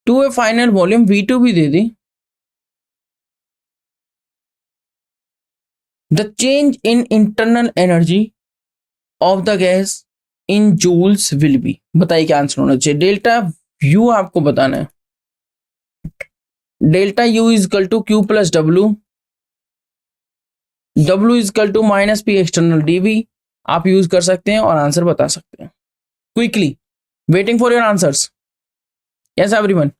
to a final volume V2 भी दे दी. The change in internal energy of the gas in joules will be. बताइए क्या आंसर होना चाहिए? डेल्टा यू आपको बताना है. Delta U is equal to Q plus W, W is equal to minus P external dV. आप use कर सकते हैं और आंसर बता सकते हैं quickly. Waiting for your answers. Yes everyone.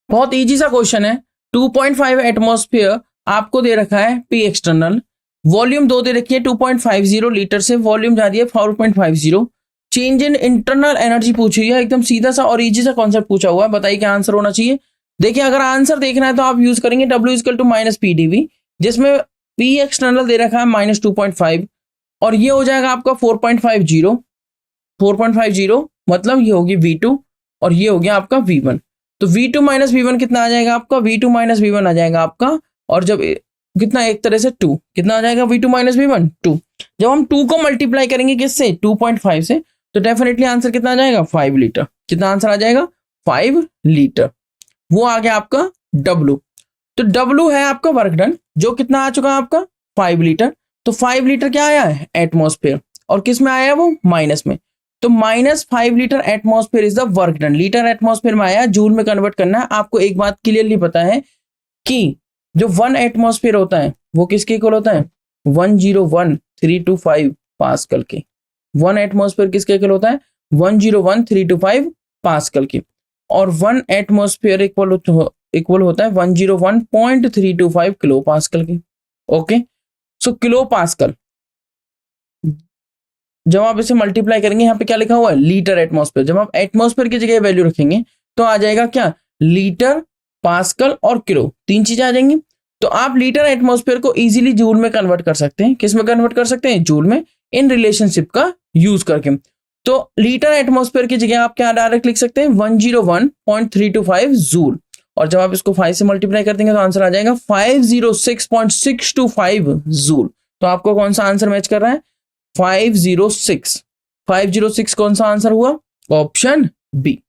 बहुत इजी सा क्वेश्चन है. 2.5 एटमॉस्फेयर आपको दे रखा है पी एक्सटर्नल, वॉल्यूम 2 दे रखी है 2.50 लीटर से, वॉल्यूम जा रही है 4.50. चेंज इन इंटरनल एनर्जी पूछी है. एकदम सीधा सा और इजी सा कॉन्सेप्ट पूछा हुआ है. बताइए क्या आंसर होना चाहिए? देखिए अगर आंसर देखना है तो आप यूज करेंगे W equal to minus P dV. जिसमें पी एक्सटर्नल दे रखा है -2.5 और ये हो जाएगा आपका 4.50 मतलब ये होगी V2 और ये हो गया आपका V1। तो V2 माइनस V1 कितना आ जाएगा आपका, V2 माइनस V1 आ जाएगा आपका, और जब कितना एक तरह से 2 कितना आ जाएगा V2 माइनस V1 2। जब हम 2 को मल्टीप्लाई करेंगे किससे 2.5 से तो डेफिनेटली आंसर कितना आ जाएगा 5 लीटर। कितना आंसर आ जाएगा 5 लीटर। वो आ गया आपका W। तो W है आपका वर्क डन जो कितना आ चुका है आपका 5 लीटर। तो 5 लीटर क्या आया है एटमॉस्फेयर, और किस में आया है वो माइनस में। तो -5 litre atmosphere is the work done. Litre atmosphere में आया, जूल में कन्वर्ट करना है। आपको एक बात क्लियरली पता है कि जो 1 एटमॉस्फेयर होता है वो किसके इक्वल होता है 101,325 पास्कल के। 1 एटमॉस्फेयर किसके इक्वल होता है 101,325 पास्कल की, और 1 एटमॉस्फेयर इक्वल होता है 101.325 किलो पास्कल की। ओके, सो किलो पास्कल जब आप इसे मल्टीप्लाई करेंगे, यहाँ पे क्या लिखा हुआ है लीटर एटमॉस्फेयर। जब आप एटमॉस्फेयर की जगह वैल्यू रखेंगे तो आ जाएगा क्या लीटर, पास्कल और किलो, 3 चीजें आ जाएंगी। तो आप लीटर एटमॉस्फेयर को इजीली जूल में कन्वर्ट कर सकते हैं। किस में कन्वर्ट कर सकते हैं जूल में, इन रिलेशनशिप का यूज करके। तो लीटर एटमॉस्फेयर की जगह आप क्या डायरेक्ट लिख सकते हैं 101.325 जूल, और जब आप इसको 5 से मल्टीप्लाई कर देंगे तो आंसर आ जाएगा 506.625 जूल। तो आपको कौन सा आंसर मैच कर रहा है 506 कौन सा आंसर हुआ ऑप्शन बी।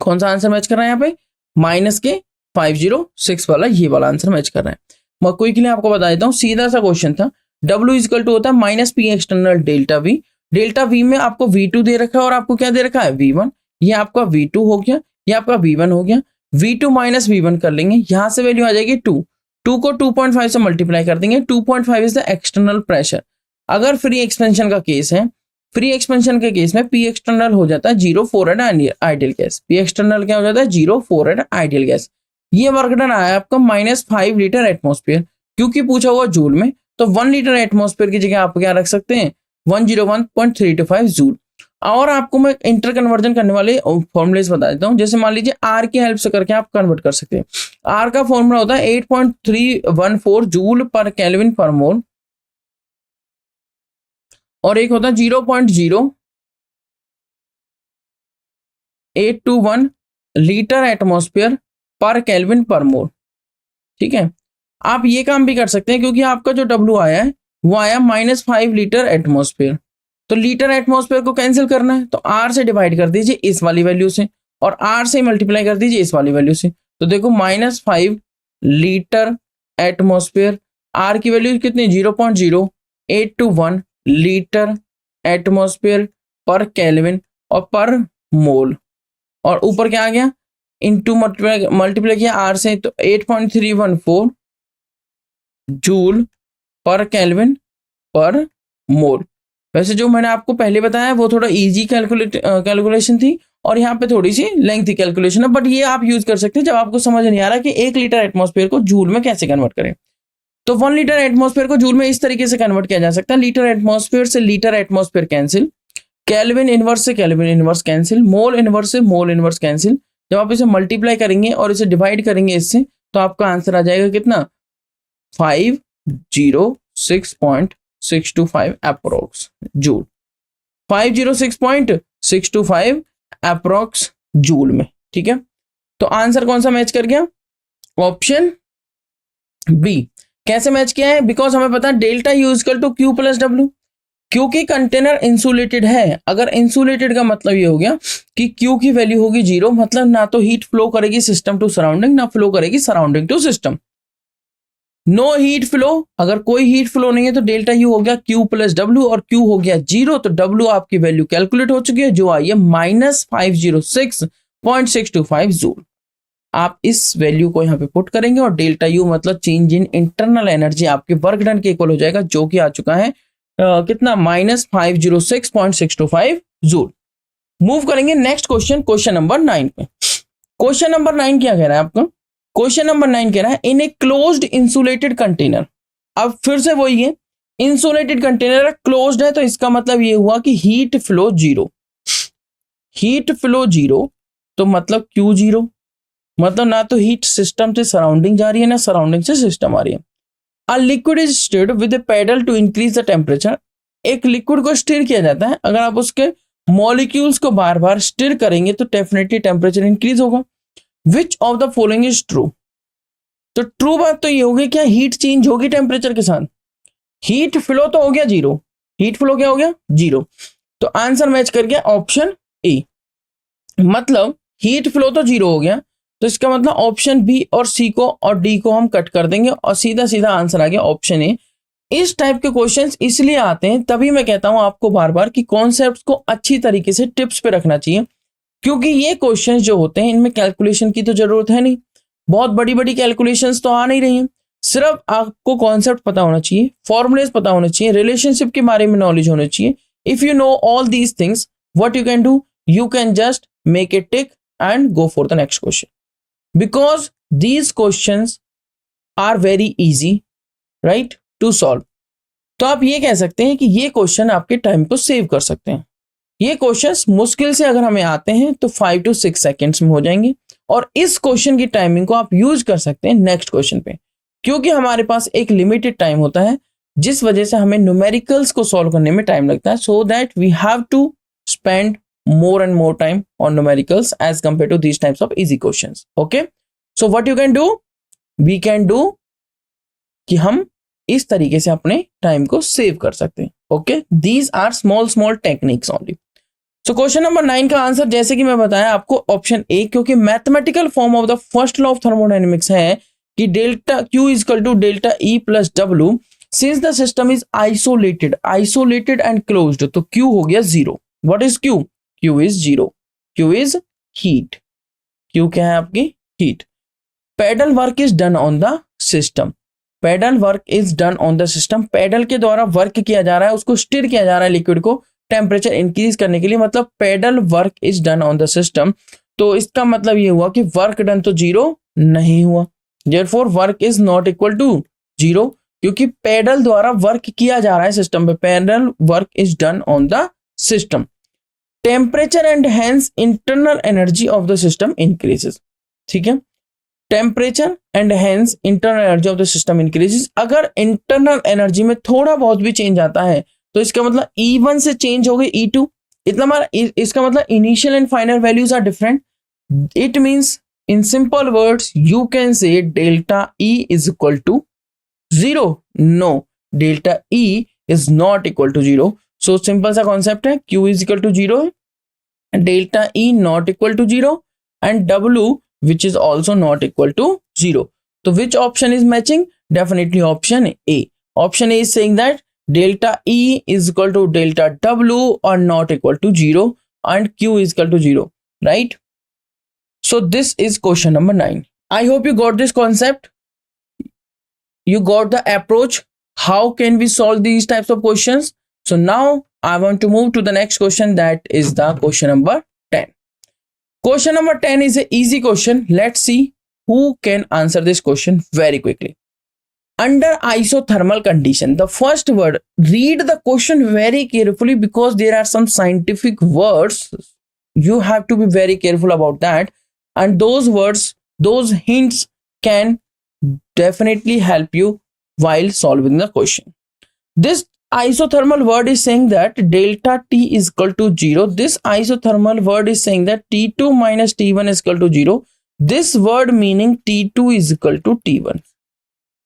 कौन सा आंसर मैच कर रहा है यहाँ पे माइनस के 506 वाला, ये वाला आंसर मैच कर रहा है। मैं कोई के लिए आपको बता देता हूँ, सीधा सा क्वेश्चन था। W इक्वल टू होता है -P external delta V। Delta V में आपको V2 दे रखा है और आपको क्या दे रखा है V1। ये आपका V2 हो गया, ये आपका V1 हो गया। V2 माइनस V1 कर लेंगे, यहां से वैल्यू आ जाएगी 2 को 2.5 से मल्टीप्लाई कर देंगे। 2.5 इज द एक्सटर्नल प्रेशर। अगर फ्री एक्सपेंशन का केस है, फ्री एक्सपेंशन के केस में पी एक्सटर्नल हो जाता है 0 4 at ideal gas. P external क्या हो जाता है 0 4 एट आइडियल गैस। ये वर्क डन आया आपका -5 लीटर एटमॉस्फेयर, क्योंकि पूछा हुआ जूल में, तो 1 लीटर एटमॉस्फेयर की जगह आप क्या रख सकते हैं 101.325 जूल। और आपको मैं इंटर कन्वर्जन करने वाले फॉर्मूलेस बता देता हूँ। जैसे मान लीजिए आर की हेल्प से करके आप कन्वर्ट कर सकते हैं। आर का फॉर्मूला होता है 8.314 जूल पर केल्विन पर मोल, और एक होता है 0.0821 लीटर एटमॉस्फेयर पर केल्विन पर मोल। ठीक है, आप ये काम भी कर सकते हैं, क्योंकि आपका जो W आया है वो आया -5 लीटर एटमॉस्फेयर। तो लीटर एटमॉस्फेयर को कैंसिल करना है तो R से डिवाइड कर दीजिए इस वाली वैल्यू से, और R से मल्टीप्लाई कर दीजिए इस वाली वैल्यू से। तो देखो -5 लीटर एटमॉस्फेयर, R की वैल्यू कितनी 0.0821 लीटर एटमॉस्फेयर पर केल्विन और पर मोल, और ऊपर क्या आ गया इनटू मल्टीप्लाई किया R से, तो 8.314 जूल पर केल्विन पर मोल। वैसे जो मैंने आपको पहले बताया वो थोड़ा इजी कैलकुलेशन थी, और यहाँ पे थोड़ी सी लेंथी कैलकुलेशन है, बट ये आप यूज कर सकते हैं जब आपको समझ नहीं आ रहा कि 1 लीटर एटमॉस्फेयर को जूल में कैसे कन्वर्ट करें। तो 1 लीटर एटमॉस्फेयर को जूल में इस तरीके से कन्वर्ट किया जा सकता है। लीटर एटमॉस्फेयर से litre atmosphere cancel, kelvin inverse से kelvin inverse cancel, mole inverse से मोल इनवर्स कैंसिल। जब आप इसे मल्टीप्लाई करेंगे और इसे डिवाइड करेंगे इससे, तो आपका आंसर आ जाएगा कितना 506.625 अप्रोक्स जूल। 506.625 अप्रोक्स जूल में। ठीक है, तो आंसर कौन सा मैच कर गया ऑप्शन बी। कैसे मैच किया है, बिकॉज हमें पता है delta U equal to Q plus W, क्योंकि कंटेनर इंसुलेटेड है। अगर इंसुलेटेड का मतलब ये हो गया कि क्यू की वैल्यू होगी 0, मतलब ना तो हीट फ्लो करेगी सिस्टम टू सराउंडिंग, ना फ्लो करेगी surrounding to system. No heat flow, अगर कोई हीट फ्लो नहीं है तो डेल्टा यू हो गया क्यू प्लस डब्ल्यू, और क्यू हो गया 0, तो डब्ल्यू आपकी वैल्यू कैलकुलेट हो चुकी है जो आई है -506.625 जूल। आप इस वैल्यू को यहाँ पे पुट करेंगे और डेल्टा यू मतलब चेंज इन इंटरनल एनर्जी आपके वर्क डन के इक्वल हो जाएगा, जो कि आ चुका है कितना -506.625 जूल। मूव करेंगे नेक्स्ट क्वेश्चन, क्वेश्चन नंबर 9 पे। क्वेश्चन नंबर 9 क्या कह रहा है आपका, क्वेश्चन नंबर 9 कह रहा है इन ए क्लोज्ड इंसुलेटेड कंटेनर। अब फिर से वही है, इंसुलेटेड कंटेनर क्लोज्ड है, तो इसका मतलब ये हुआ कि हीट फ्लो 0। हीट फ्लो 0 तो मतलब क्यू 0, मतलब ना तो हीट सिस्टम से सराउंडिंग जा रही है ना सराउंडिंग से सिस्टम आ रही है। A liquid is stirred with a paddle to increase the temperature. एक लिक्विड को स्टिर किया जाता है, अगर आप उसके मॉलिक्यूल्स को बार बार स्टिर करेंगे तो डेफिनेटली टेम्परेचर इंक्रीज होगा। विच of the following is true? तो ट्रू बात तो ये होगी, क्या हीट चेंज होगी टेम्परेचर के साथ? हीट फ्लो तो हो गया जीरो, हीट फ्लो क्या हो गया? जीरो। तो आंसर मैच कर गया ऑप्शन ए। मतलब हीट फ्लो तो जीरो हो गया, तो इसका मतलब ऑप्शन बी और सी को और डी को हम कट कर देंगे और सीधा सीधा आंसर आ गया ऑप्शन ए। इस टाइप के क्वेश्चंस इसलिए आते हैं, तभी मैं कहता हूं आपको बार बार कि कॉन्सेप्ट्स को अच्छी तरीके से टिप्स पे रखना चाहिए, क्योंकि ये क्वेश्चंस जो होते हैं इनमें कैलकुलेशन की तो जरूरत है नहीं, बहुत बड़ी बड़ी कैलकुलेशंस तो आ नहीं रही हैं। सिर्फ आपको कॉन्सेप्ट पता होना चाहिए, फॉर्मुलेस पता होना चाहिए, रिलेशनशिप के बारे में नॉलेज होना चाहिए। If you know all these things, what you can do, you can just make a tick and go for the next question, because these questions are very easy, right, to solve. तो आप ये कह सकते हैं कि ये question आपके time को सेव कर सकते हैं। ये क्वेश्चंस मुश्किल से अगर हमें आते हैं तो 5 to 6 सेकेंड्स में हो जाएंगे, और इस क्वेश्चन की टाइमिंग को आप यूज कर सकते हैं नेक्स्ट क्वेश्चन पे, क्योंकि हमारे पास एक लिमिटेड टाइम होता है, जिस वजह से हमें न्यूमेरिकल्स को सॉल्व करने में टाइम लगता है, so that we have to spend more and more time on numericals as compared to these types of easy questions. Okay, so what you can do, we can do कि हम इस तरीके से अपने टाइम को save कर सकते हैं। Okay, these are small techniques only. So question number 9 का आंसर जैसे कि मैं बताया आपको ऑप्शन ए, क्योंकि mathematical form of the first law of thermodynamics है कि delta Q equal to delta E plus W since the system is isolated and closed, तो Q हो गया zero. What is Q? Q is zero. Q is heat. Q क्या है आपकी? Heat. Pedal work is done on the system. Pedal work is done on the system. Pedal के द्वारा work किया जा रहा है, उसको स्टिर किया जा रहा है लिक्विड को टेम्परेचर इंक्रीज करने के लिए, मतलब pedal work is done on the system. तो इसका मतलब ये हुआ कि वर्क डन तो जीरो नहीं हुआ, therefore work is not equal to zero, क्योंकि पेडल द्वारा वर्क किया जा रहा है सिस्टम पे। Paddle work is done on the system. Temperature and hence internal energy of the system increases. ठीक है, temperature and hence internal energy of the system increases. अगर इंटरनल एनर्जी में थोड़ा बहुत भी चेंज आता है तो इसका मतलब E1 से चेंज हो गई E2, इसका मतलब initial and final values are different. It means in simple words you can say delta E is equal to zero. No, delta E is not equal to zero. So simple सा concept है, Q is equal to zero, delta E not equal to zero and W which is also not equal to zero. तो which option is matching? Definitely option A. Option A is saying that delta E is equal to delta W or not equal to 0 and Q is equal to 0, right? So this is question number 9. I hope you got this concept. You got the approach. How can we solve these types of questions? So now I want to move to the next question, that is the question number 10. Question number 10 is an easy question. Let's see who can answer this question very quickly. Under isothermal condition, the first word, read the question very carefully because there are some scientific words. You have to be very careful about that. And those words, those hints can definitely help you while solving the question. This isothermal word is saying that delta T is equal to 0. This isothermal word is saying that T2 minus T1 is equal to 0. This word meaning T2 is equal to T1.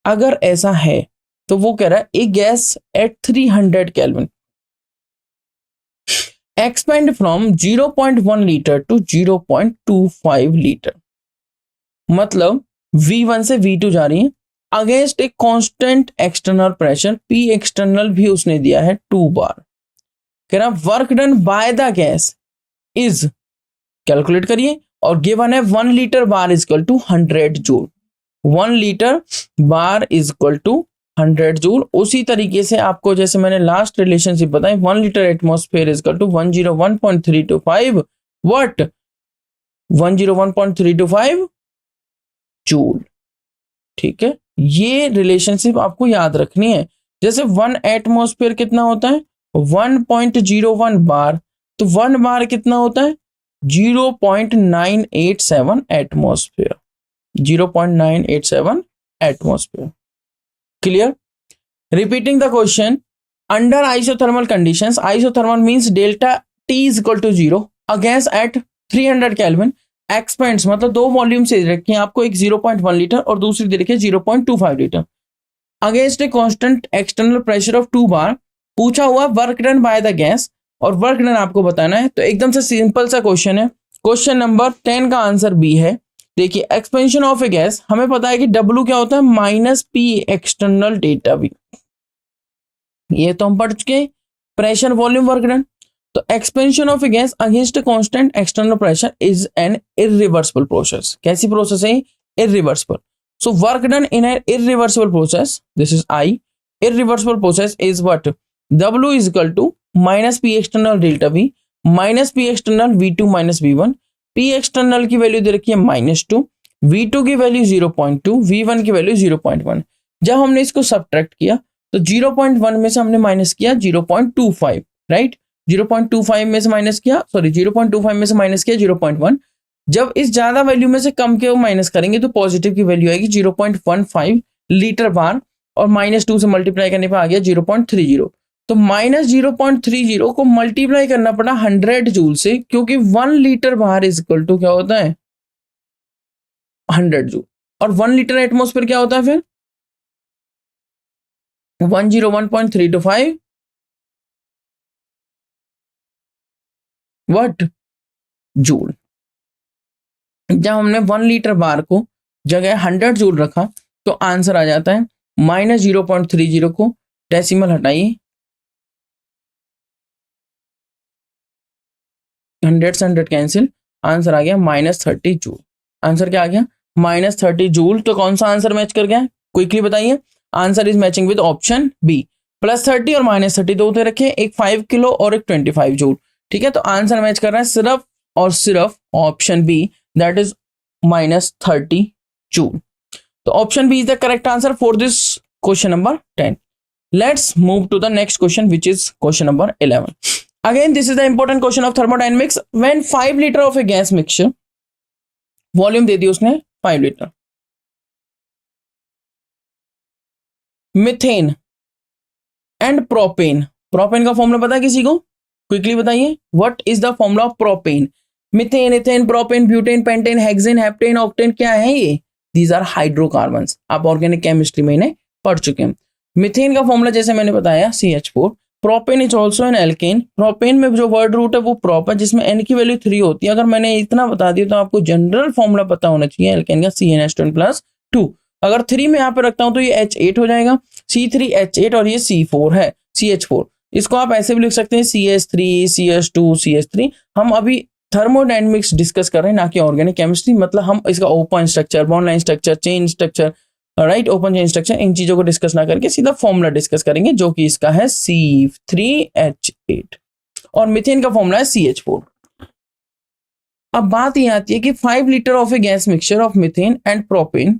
अगर ऐसा है तो वो कह रहा है a gas at 300 kelvin expand from 0.1 litre to 0.25 litre, मतलब V1 से V2 जा रही है against a constant external pressure, P external भी उसने दिया है 2 बार। कह रहा work done by the gas is, calculate करिए, और गिवन है 1 litre bar is equal to 100 joule. 1 litre bar is equal to 100 joule. उसी तरीके से आपको जैसे मैंने लास्ट रिलेशनशिप बताई, 1 litre atmosphere is equal to 101.325 what, 101.325 joule. ठीक है, ये रिलेशनशिप आपको याद रखनी है। जैसे 1 एटमॉस्फेयर कितना होता है 1.01 बार, तो 1 बार कितना होता है 0.987 atmosphere, 0.987 atmosphere. Clear? Repeating the question, under isothermal conditions, isothermal means delta T is equal to 0, a gas at 300 Kelvin expands, मतलब दो वॉल्यूम से रखे हैं आपको, एक 0.1 लीटर और दूसरी दे रखी है 0.25 litre, against a constant external pressure of 2 बार। पूछा हुआ work done by the gas और वर्क डन आपको बताना है। तो एकदम से सिंपल सा क्वेश्चन है। क्वेश्चन नंबर 10 का आंसर बी है। देखिए, एक्सपेंशन ऑफ ए गैस, हमें पता है कि W क्या होता है, minus P external delta we, ये तो हम पढ़ चुके। प्रेशर वॉल्यूम वर्क डन, तो expansion of a gas against constant external pressure is an irreversible process. कैसी प्रोसेस है? Irreversible. So work done in an irreversible process, this is I, irreversible process is what? W is equal to minus P external delta V minus P external V2 minus V1। P external की value दे रखी है -2, V2 की value 0.2, V1 की value 0.1। जब हमने इसको subtract किया तो 0.1 में से हमने माइनस किया 0.25, राइट? 0.25 में से माइनस किया, सॉरी 0.25 में से माइनस किया 0.1। जब इस ज्यादा वैल्यू में से कम के माइनस करेंगे तो पॉजिटिव की वैल्यू आएगी 0.15 लीटर बार, और -2 से मल्टीप्लाई करने पर आ गया 0.30। तो -0.30 को मल्टीप्लाई करना पड़ा 100 जूल से, क्योंकि 1 litre bar is equal to क्या होता है? 100 जूल। और 1 लीटर एटमॉस्फेयर क्या होता है फिर? 101.325 व्हाट? जूल। जब हमने 1 लीटर बार को जगह 100 जूल रखा तो आंसर आ जाता है -0.30 को डेसिमल हटाइए, 100 से 100 कैंसिल, आंसर आ गया -30 जूल। आंसर क्या आ गया? -30 जूल। तो कौन सा आंसर मैच कर गया? क्विकली बताइए। Answer is matching with option B. +30 और -30 दो दे रखे, एक 5 किलो और एक 25 जूल। ठीक है, तो आंसर मैच कर रहा है सिर्फ और सिर्फ option B, that is -30 joule. So option B is the correct answer for this question number 10. Let's move to the next question, which is question number 11. Again, this is the important question of thermodynamics. When 5 liter of a gas mixture, volume दे दी उसने 5 liter, methane and propane, propane का formula पता है किसी को? Quickly बताइए, what is the formula of propane? Methane, ethane, propane, butane, pentane, hexane, heptane, octane, क्या है ये? These are hydrocarbons. आप ऑर्गेनिक केमिस्ट्री में इन्हें पढ़ चुके हैं। मीथेन का फॉर्मूला जैसे मैंने बताया CH4। Propane is also an alkane. Propane में जो वर्ड रूट है वो प्रोप है, जिसमें N की वैल्यू 3 होती है। अगर मैंने इतना बता दिया तो आपको जनरल फॉर्मूला पता होना चाहिए एल्केन का, CnH2+2। अगर 3 में यहाँ पे रखता हूँ तो ये H8 हो जाएगा, C3H8, और ये C4 है, CH4। इसको आप ऐसे भी लिख सकते हैं CH3, CH2, CH3। हम अभी थर्मोडायनेमिक्स डिस्कस कर रहे हैं, ना कि ऑर्गेनिक केमिस्ट्री। मतलब हम इसका open structure, bond line structure, chain structure, right, open chain structure, इन चीजों को डिस्कस ना करके सीधा फॉर्मूला डिस्कस करेंगे, जो कि इसका है C3H8 और मीथेन का फॉर्मूला है CH4। अब बात ये आती है कि 5 litre of a gas mixture of methane and propane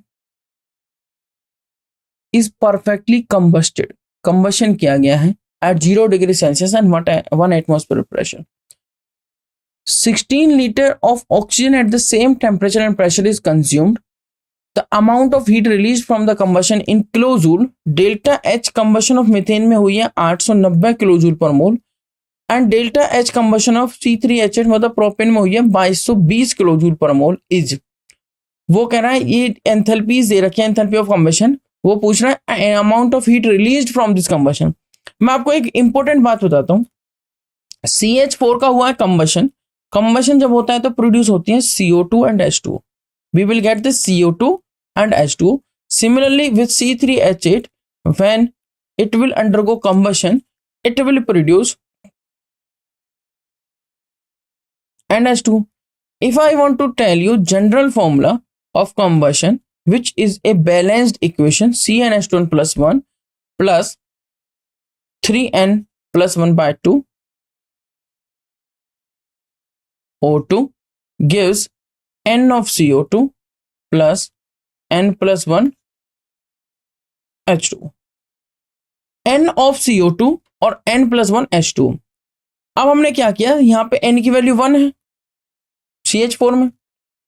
is perfectly combusted, combustion किया गया है at 0 degree Celsius and 1 atmosphere pressure. 16 liter of oxygen at the same temperature and pressure is consumed. The amount of heat released from the combustion in kilojoule, delta H combustion of methane में हुई है 890 kilojoule per mole, and delta H combustion of C3H8 मतलब propane में हुई है 2220 kilojoule per mole is. वो कह रहा है ये एंथैल्पीज दे रखे हैं, एंथैल्पी ऑफ कंबशन, वो पूछ रहा है amount of heat released from this combustion. मैं आपको एक इंपॉर्टेंट बात बताता हूँ, CH4 का हुआ है कंबशन। कंबशन जब होता है तो प्रोड्यूस होती है CO2 and H2। We will get this CO2 and H2। Similarly with C3H8, when it will undergo combustion, it will produce NH2. If I want to tell you general formula of combustion, which is a balanced equation, CnH2 plus 1 plus 3n plus 1 by 2 O2 gives n of CO2 plus n plus 1 H2. n of CO2 और n plus 1 H2। अब हमने क्या किया, यहाँ पे n की value 1 है CH4 में,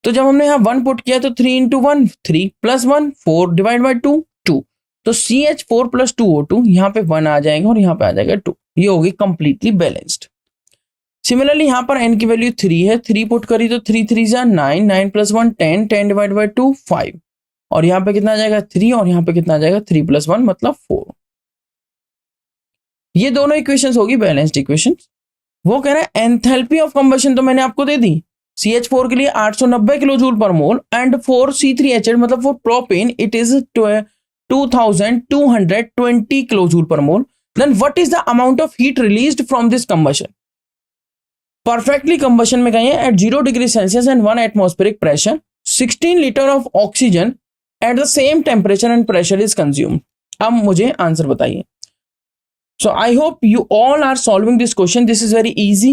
तो जब हमने यहाँ 1 पुट किया तो 3 into 1 3 plus 1 4 डिवाइड बाई 2 2, तो CH4 प्लस 2O2 यहाँ पे 1 आ जाएगा और यहाँ पे आ जाएगा 2, ये होगी कंप्लीटली बैलेंस्ड। सिमिलरली यहाँ पर n की वैल्यू 3 है, 3 पुट करी तो 3 3 जा 9, 9 प्लस 1 10, 10 डिवाइड बाई 2 5, और यहाँ पे कितना आ जाएगा 3, और यहाँ पे कितना आ जाएगा 3 प्लस 1 मतलब 4। ये दोनों इक्वेशंस होगी बैलेंस्ड इक्वेशंस। वो कह रहा है एंथैल्पी ऑफ कंबशन तो मैंने आपको दे दी, CH4 के लिए 890 kilo joule per mole and for C3H8 मतलब for propane it is 2220 kilo joule per mole. Then what is the amount of heat released from this combustion? Perfectly combustion में गए हैं at 0 degree Celsius and 1 atmospheric pressure 16 litre of oxygen at the same temperature and pressure is consumed. अब मुझे answer बताइए। So I hope you all are solving this question. This is very easy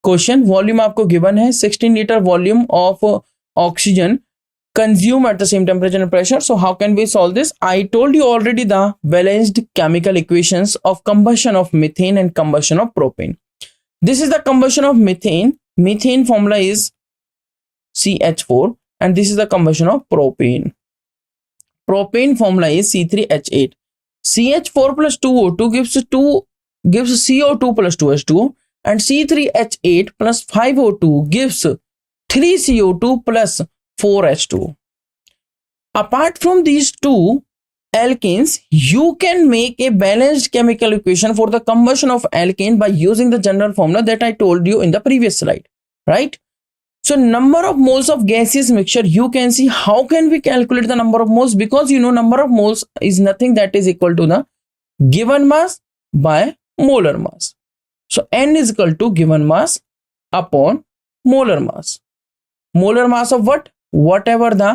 question. Volume आपको given है 16 liter volume of oxygen consumed at the same temperature and pressure. So how can we solve this? I told you already the balanced chemical equations of combustion of methane and combustion of propane. This is the combustion of methane. Methane formula is CH4 and this is the combustion of propane. Propane formula is C3H8. CH4 plus 2O2 gives CO2 plus 2H2O and C3H8 plus 5O2 gives 3CO2 plus 4H2O. Apart from these two alkanes, you can make a balanced chemical equation for the combustion of alkane by using the general formula that I told you in the previous slide, right? So number of moles of gaseous mixture, you can see how can we calculate the number of moles, because you know number of moles is nothing that is equal to the given mass by molar mass. So N is equal to given mass upon molar mass. Molar mass of what? Whatever the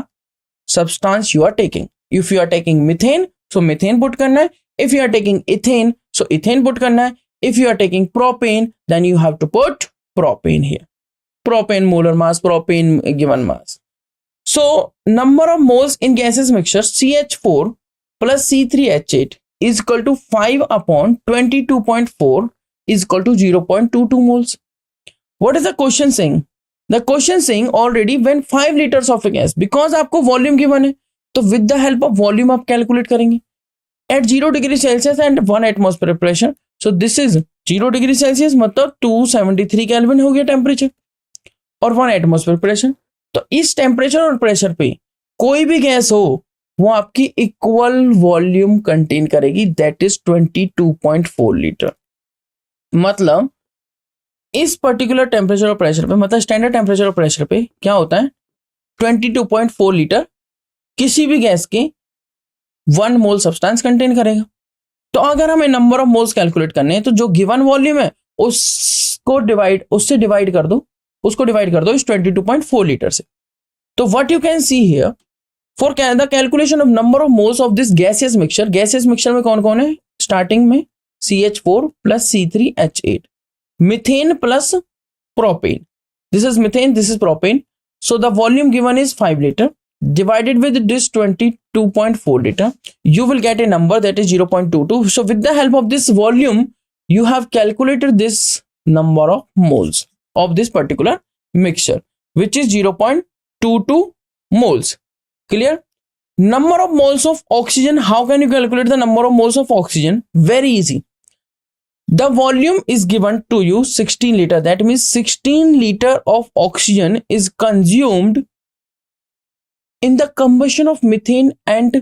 substance you are taking. If you are taking methane, so methane put करना है. If you are taking ethane, so ethane put करना है. If you are taking propane, then you have to put propane here. Propane molar mass, propane given mass. So number of moles in gaseous mixture CH4 plus C3H8 is equal to 5 upon 22.4 is equal to 0.22 moles. What is the question saying? The question saying already when 5 liters of a gas, because आपको volume given है तो with the help of volume आप calculate करेंगे at 0 degree Celsius and 1 atmosphere pressure. So this is 0 degree Celsius मतलब 273 Kelvin हो गया temperature और 1 atmosphere pressure. तो इस टेम्परेचर और प्रेशर पे कोई भी गैस हो वो आपकी इक्वल वॉल्यूम कंटेन करेगी, दैट इज 22.4 लीटर। मतलब इस पर्टिकुलर टेम्परेचर और प्रेशर पे, मतलब स्टैंडर्ड टेम्परेचर और प्रेशर पे क्या होता है 22.4 लीटर किसी भी गैस के 1 मोल सब्सटेंस कंटेन करेगा। तो अगर हमें नंबर ऑफ मोल्स कैलकुलेट करने हैं तो जो गिवन वॉल्यूम है उससे डिवाइड कर दो, उसको डिवाइड कर दो इस 22.4 लीटर से। तो what you can see here for the calculation of number of moles of this gaseous mixture. Gaseous mixture में कौन कौन है? स्टार्टिंग में CH4 plus C3H8, methane plus propane, this is methane, this is propane. So the volume given is 5 litre divided with this 22.4 liter, you will get a number that is 0.22. So with the help of this volume, you have calculated this number of moles of this particular mixture, which is 0.22 moles. Clear? Number of moles of oxygen. How can you calculate the number of moles of oxygen? Very easy. The volume is given to you 16 liter. That means 16 liter of oxygen is consumed in the combustion of methane and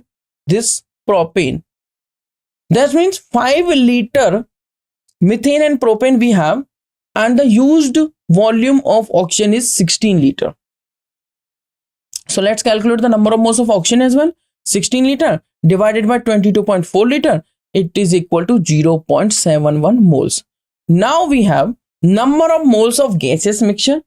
this propane. That means 5 liter methane and propane we have, and the used volume of oxygen is 16 liter. So let's calculate the number of moles of oxygen as well. 16 liter divided by 22.4 liter, it is equal to 0.71 moles. Now we have number of moles of gaseous mixture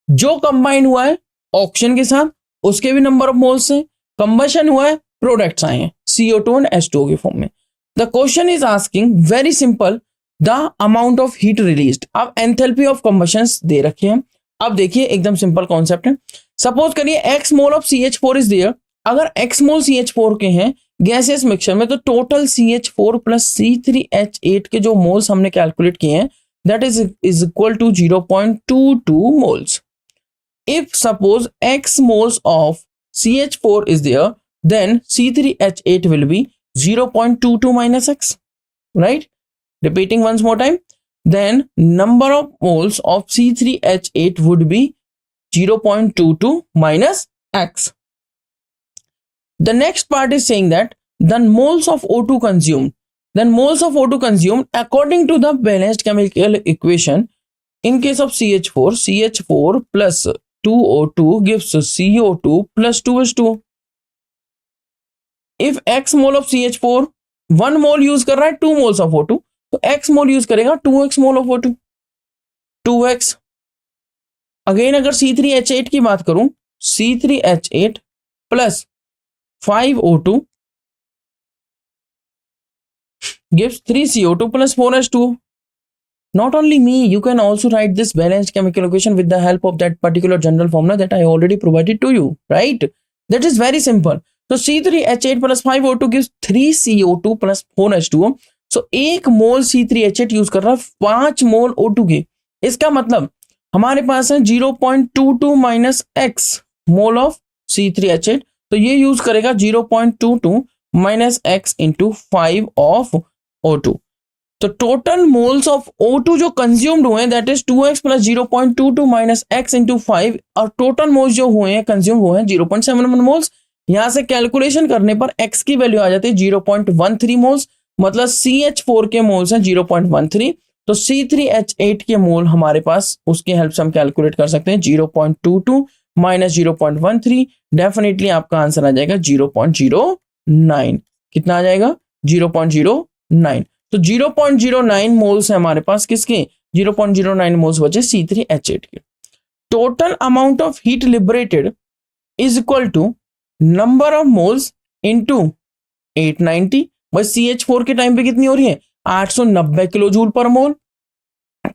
जो combine हुआ है oxygen के साथ, उसके भी number of moles हैं, combustion हुआ है, प्रोडक्ट्स आए हैं CO2 एंड H2O के फॉर्म में। The question is asking very simple the amount of heat released. अब एंथैल्पी ऑफ कंबशन दे रखे हैं। अब देखिए एकदम सिंपल कॉन्सेप्ट है। सपोज करिए x mole of CH4 is there. अगर x मोल CH4 के हैं गैसियस मिक्सचर में तो टोटल CH4 प्लस C3H8 के जो मोल्स हमने कैलकुलेट किए हैं that is equal to 0.22 moles. If suppose x moles of CH4 is there, then C3H8 will be 0.22 minus x, right? Repeating once more time, then number of moles of C3H8 would be 0.22 minus x. The next part is saying that the moles of O2 consumed, then moles of O2 consumed according to the balanced chemical equation. In case of CH4, CH4 plus 2O2 gives CO2 plus 2H2. If x mole of CH4 1 mole use कर रहा है 2 moles of O2, तो x मोल use करेगा 2x mole of O2, 2x. Again अगर C3H8 की बात करूं, C3H8 plus 5O2 gives 3CO2 plus 4H2. Not only me, you can also write this balanced chemical equation with the help of that particular general formula that I already provided to you, right? That is very simple. So C3H8 plus 5O2 gives 3CO2 plus 4H2O. So 1 mole C3H8 use कर रहा है 5 मोल O2 के. इसका मतलब हमारे पास है 0.22 minus x mole of C3H8, तो ये यूज करेगा 0.22 minus x into 5 of O2. तो टोटल मोल्स ऑफ O2 जो कंज्यूम्ड हुए that is 2x plus 0.22 minus x into 5, और टोटल मोल्स जो हुए हैं कंज्यूम हुए हैं 0.71 मोल्स. यहां से कैलकुलेशन करने पर x की वैल्यू आ जाती है 0.13 मोल्स, मतलब CH4 के मोल्स हैं 0.13, तो C3H8 के मोल हमारे पास उसके हेल्प से हम कैलकुलेट कर सकते हैं 0.22 माइनस 0.13. डेफिनेटली आपका आंसर आ जाएगा 0.09. कितना आ जाएगा? 0.09. तो 0.09 मोल्स है हमारे पास किसके? 0.09 मोल्स बचे C3H8 के. Total amount of heat liberated is equal to number of moles into 890. बस CH4 के टाइम पे कितनी हो रही है? 890 किलो जूल पर मोल.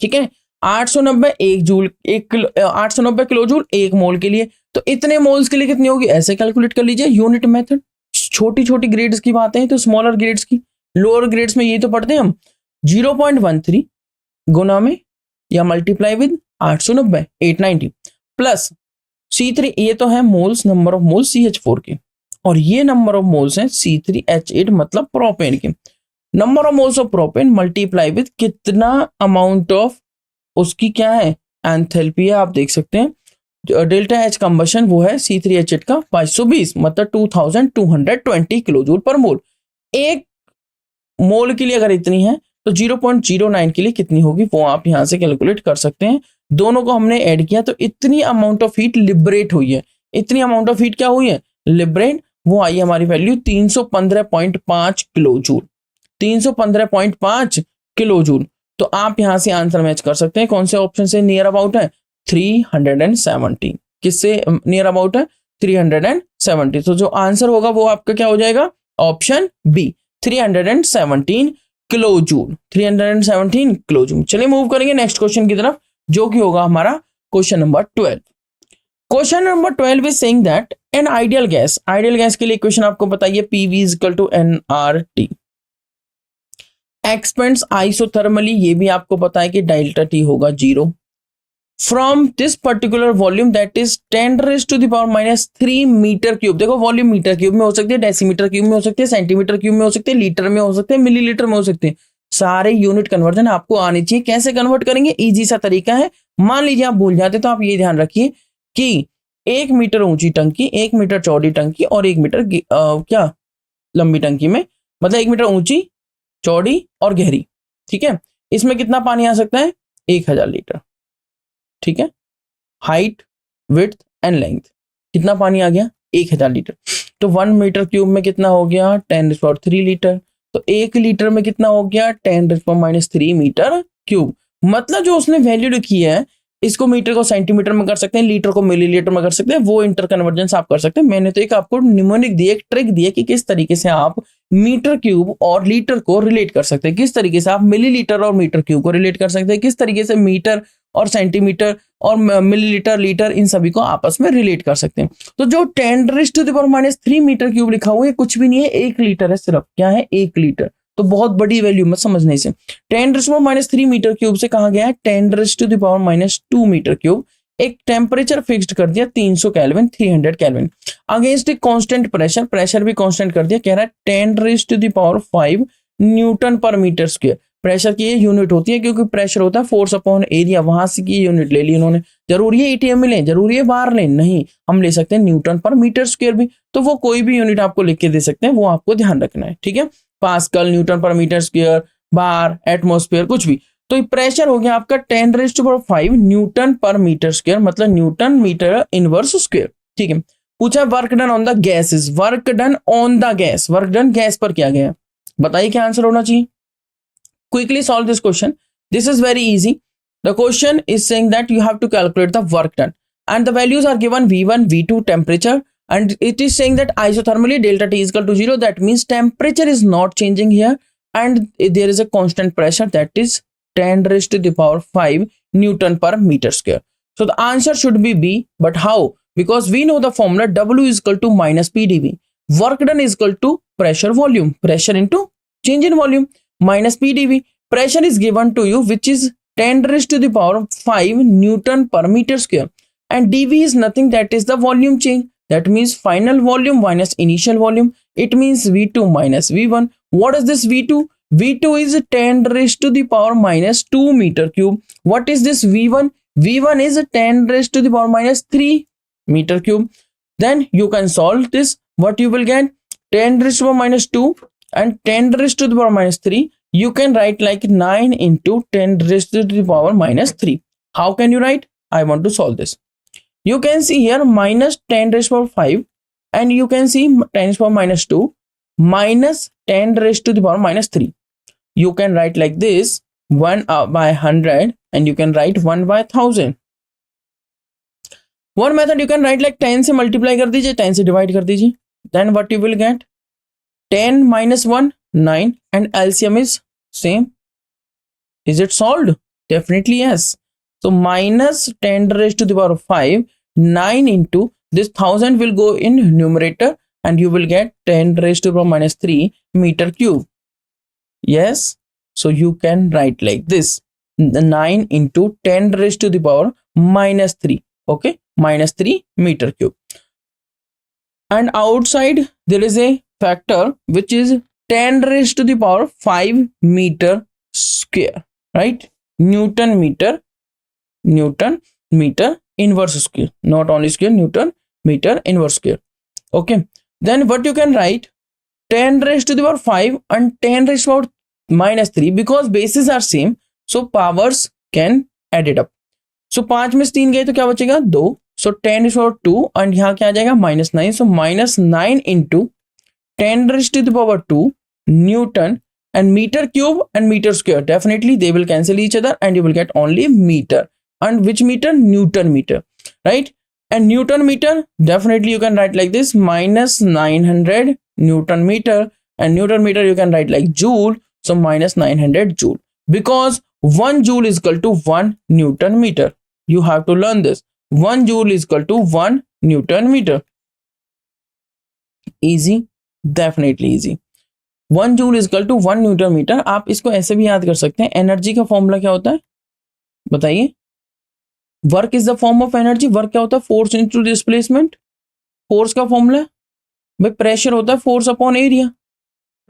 ठीक है, 890 1 जूल 890 किलो जूल 1 मोल के लिए. तो इतने मोल्स के लिए कितनी होगी? ऐसे कैलकुलेट कर लीजिए यूनिट मेथड. छोटी छोटी ग्रेड्स की बातें हैं तो स्मॉलर ग्रेड्स की, लोअर ग्रेड्स में ये तो पढ़ते हैं हम. 0.13 गुना में या मल्टीप्लाई विद 890 890 प्लस C3, ये तो है moles, number of moles CH4 के, और ये नंबर ऑफ मोल्स हैं C3H8 मतलब प्रोपेन के. Number of moles of propane multiply with कितना अमाउंट ऑफ उसकी क्या है? एंथैल्पी है, आप देख सकते हैं. डेल्टा H कंबशन वो है C3H8 का 520, मतलब 2220 किलो जूल पर मोल. एक मोल के लिए अगर इतनी है तो 0.09 के लिए कितनी होगी वो आप यहां से कैलकुलेट कर सकते हैं. दोनों को हमने ऐड किया तो इतनी अमाउंट ऑफ हीट लिबरेट हुई है. इतनी अमाउंट ऑफ हीट क्या हुई है? लिबरेट. वो आई हमारी value 315.5 kilo joule. 315.5 kilo joule. तो आप यहां से आंसर मैच कर सकते हैं. कौन से ऑप्शन से नियर अबाउट है? 370. किससे नियर अबाउट है? 370. तो जो आंसर होगा वो आपका क्या हो जाएगा? Option B, 317 kilo joule. 317 kilo joule. चलिए मूव करेंगे नेक्स्ट क्वेश्चन की तरफ, जो कि होगा हमारा question number 12. Question number 12 is saying that an ideal gas, ideal gas के लिए इक्वेशन आपको बताइए PV is equal to nRT. Expands isothermally, ये भी आपको पता है कि डेल्टा T होगा 0. From this particular volume that is 10⁻³ meter cube. देखो वॉल्यूम मीटर क्यूब में हो सकती है, डेसीमीटर क्यूब में हो सकती है, सेंटीमीटर क्यूब में हो सकती है, लीटर में हो सकते हैं, मिलीलीटर में हो सकते हैं. सारे यूनिट कन्वर्जन आपको आनी चाहिए. कैसे कन्वर्ट करेंगे? इजी सा तरीका है. मान लीजिए आप भूल जाते तो आप ये ध्यान रखिए कि 1 मीटर ऊंची टंकी, 1 मीटर चौड़ी टंकी और 1 मीटर क्या लंबी टंकी में, मतलब 1 मीटर ऊंची, चौड़ी और गहरी. ठीक है, इसमें कितना पानी आ सकता है? 1000 लीटर. ठीक है, हाइट, विड्थ एंड लेंथ, कितना पानी आ गया? 1000 लीटर. तो 1 मीटर क्यूब में कितना हो गया? 10⁻³ लीटर. तो 1 लीटर में कितना हो गया? 10⁻³ मीटर क्यूब. मतलब जो उसने वैल्यू लिखी है, इसको मीटर को सेंटीमीटर में कर सकते हैं, लीटर को मिलीलीटर में कर सकते हैं, वो इंटर कन्वर्जेंस आप कर सकते हैं. मैंने तो एक आपको निमोनिक दी, एक ट्रिक दी है कि किस तरीके से आप मीटर क्यूब और लीटर को रिलेट कर सकते हैं, किस तरीके से आप मिलीलीटर और मीटर क्यूब को रिलेट कर सकते हैं, किस तरीके से मीटर और सेंटीमीटर और मिलीलीटर, लीटर, इन सभी को आपस में रिलेट कर सकते हैं. तो जो 10⁻³ मीटर क्यूब लिखा हुआ है कुछ भी नहीं है, 1 लीटर है सिर्फ. क्या है? 1 लीटर. तो बहुत बड़ी वैल्यू मत समझने से. 10⁻³ मीटर क्यूब से कहा गया है 10⁻² मीटर क्यूब. एक टेम्परेचर फिक्स्ड कर दिया 300 केल्विन 300 केल्विन अगेंस्ट एक कांस्टेंट प्रेशर, प्रेशर भी कांस्टेंट कर दिया, कह रहा है 10⁵ न्यूटन पर मीटर स्क्वायर। प्रेशर की ये यूनिट होती है क्योंकि प्रेशर होता है फोर्स अपॉन एरिया, वहां से की यूनिट ले ली उन्होंने। जरूरी है एटीएम में लें, जरूरी है बार लें? नहीं, हम ले सकते हैं न्यूटन पर मीटर स्क्वायर भी, तो वो कोई भी यूनिट आपको लिख के दे सकते हैं, वो आपको ध्यान रखना है, ठीक है। पास्कल, न्यूटन पर मीटर स्क्वायर, बार, एटमॉस्फेयर, कुछ भी। तो प्रेशर हो गया आपका 10⁵ न्यूटन पर मीटर स्क्वायर, मतलब न्यूटन मीटर इनवर्स स्क्वायर, ठीक है। पूछा work done on the gases, work done on the gas, work done gas पर किया गया, बताइए क्या आंसर होना चाहिए। Quickly solve this question. This is very easy. The question is saying that you have to calculate the work done, and the values are given V1, V2 temperature, and it is saying that isothermally delta T is equal to 0. That means temperature is not changing here, and there is a constant pressure, that is 10⁵ Newton per meter square. So the answer should be B. But how? Because we know the formula W is equal to minus PdV. Work done is equal to pressure volume, pressure into change in volume, minus PdV. Pressure is given to you, which is 10⁵ Newton per meter square, and dV is nothing, that is the volume change. That means final volume minus initial volume. It means V2 minus V1. What is this V2? V2 is 10⁻⁻² meter cube. What is this V1? V1 is 10⁻³ meter cube. Then you can solve this. What you will get? 10⁻² and 10⁻³ you can write like 9 into 10⁻³ How can you write? I want to solve this. You can see here minus 10⁵ and you can see 10⁻² minus 10⁻³ You can write like this, 1 by 100 and you can write 1 by 1000. One method you can write like 10 से multiply कर दीजिए, 10 से divide कर दीजिए. Then what you will get? 10 minus 1, 9, and LCM is same. Is it solved? Definitely yes. So minus 10⁵, 9 into this 1000 will go in numerator and you will get 10⁻³ meter cube. Yes. So you can write like this, the 9 into 10⁻⁻3. Okay, minus 3 meter cube. And outside there is a factor which is 10⁵ meter square, right? Newton meter inverse square, not only square, Newton meter inverse square. Okay, then what you can write? 10⁵ and 10⁻³ because bases are same, so powers can add it up. So 5 में 3 गए तो क्या बचेगा? 2. So 10⁻² and यहाँ क्या आ जाएगा? -9. So -9 into 10⁻² Newton and meter cube and meter square. Definitely they will cancel each other and you will get only meter. And which meter? Newton meter, right? And Newton meter, definitely you can write like this, minus 900 Newton meter, and Newton meter you can write like joule, so minus 900 joule, because 1 joule is equal to 1 Newton meter. You have to learn this. 1 joule is equal to 1 Newton meter. Easy, definitely easy. 1 joule is equal to 1 Newton meter. आप इसको ऐसे भी याद कर सकते हैं. Energy का formula क्या होता है बताइए? Work is the form of energy. Work क्या होता है? Force into displacement. फोर्स का फॉर्मूला भाई प्रेशर होता है force upon area,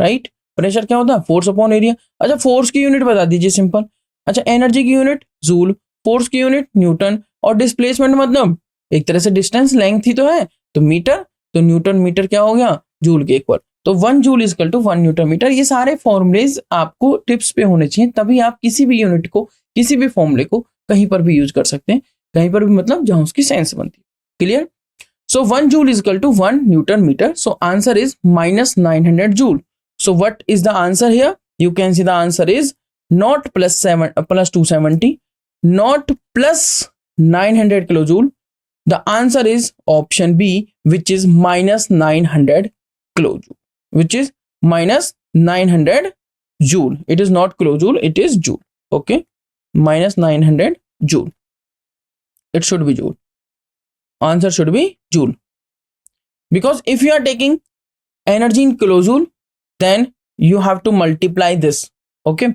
right? Pressure क्या होता है? Force upon area. अच्छा, फोर्स की यूनिट बता दीजिए, सिंपल. अच्छा, एनर्जी की यूनिट जूल, फोर्स की यूनिट न्यूटन, और डिस्प्लेसमेंट मतलब एक तरह से डिस्टेंस, लेंथ ही तो है, तो मीटर, तो न्यूटन मीटर क्या हो गया? जूल के इक्वल. तो 1 joule is equal to 1 newton meter. ये सारे फॉर्मूलेज आपको टिप्स पे होने चाहिए, तभी आप किसी भी यूनिट को, किसी भी फॉर्मूले को कहीं पर भी यूज कर सकते हैं. कहीं पर भी मतलब जहां उसकी सेंस बनती है. Clear? So 1 joule is equal to 1 newton meter. So answer is minus 900 joule. So what is the answer here? You can see the answer is not plus 270, not plus 900 kilojoule. The answer is option B, which is minus 900 kilojoule, which is minus 900 joule. It is not kilojoule, it is joule. Okay, minus 900 joule. It should be joule. Answer should be joule, because if you are taking energy in kilojoule, then you have to multiply this. Okay,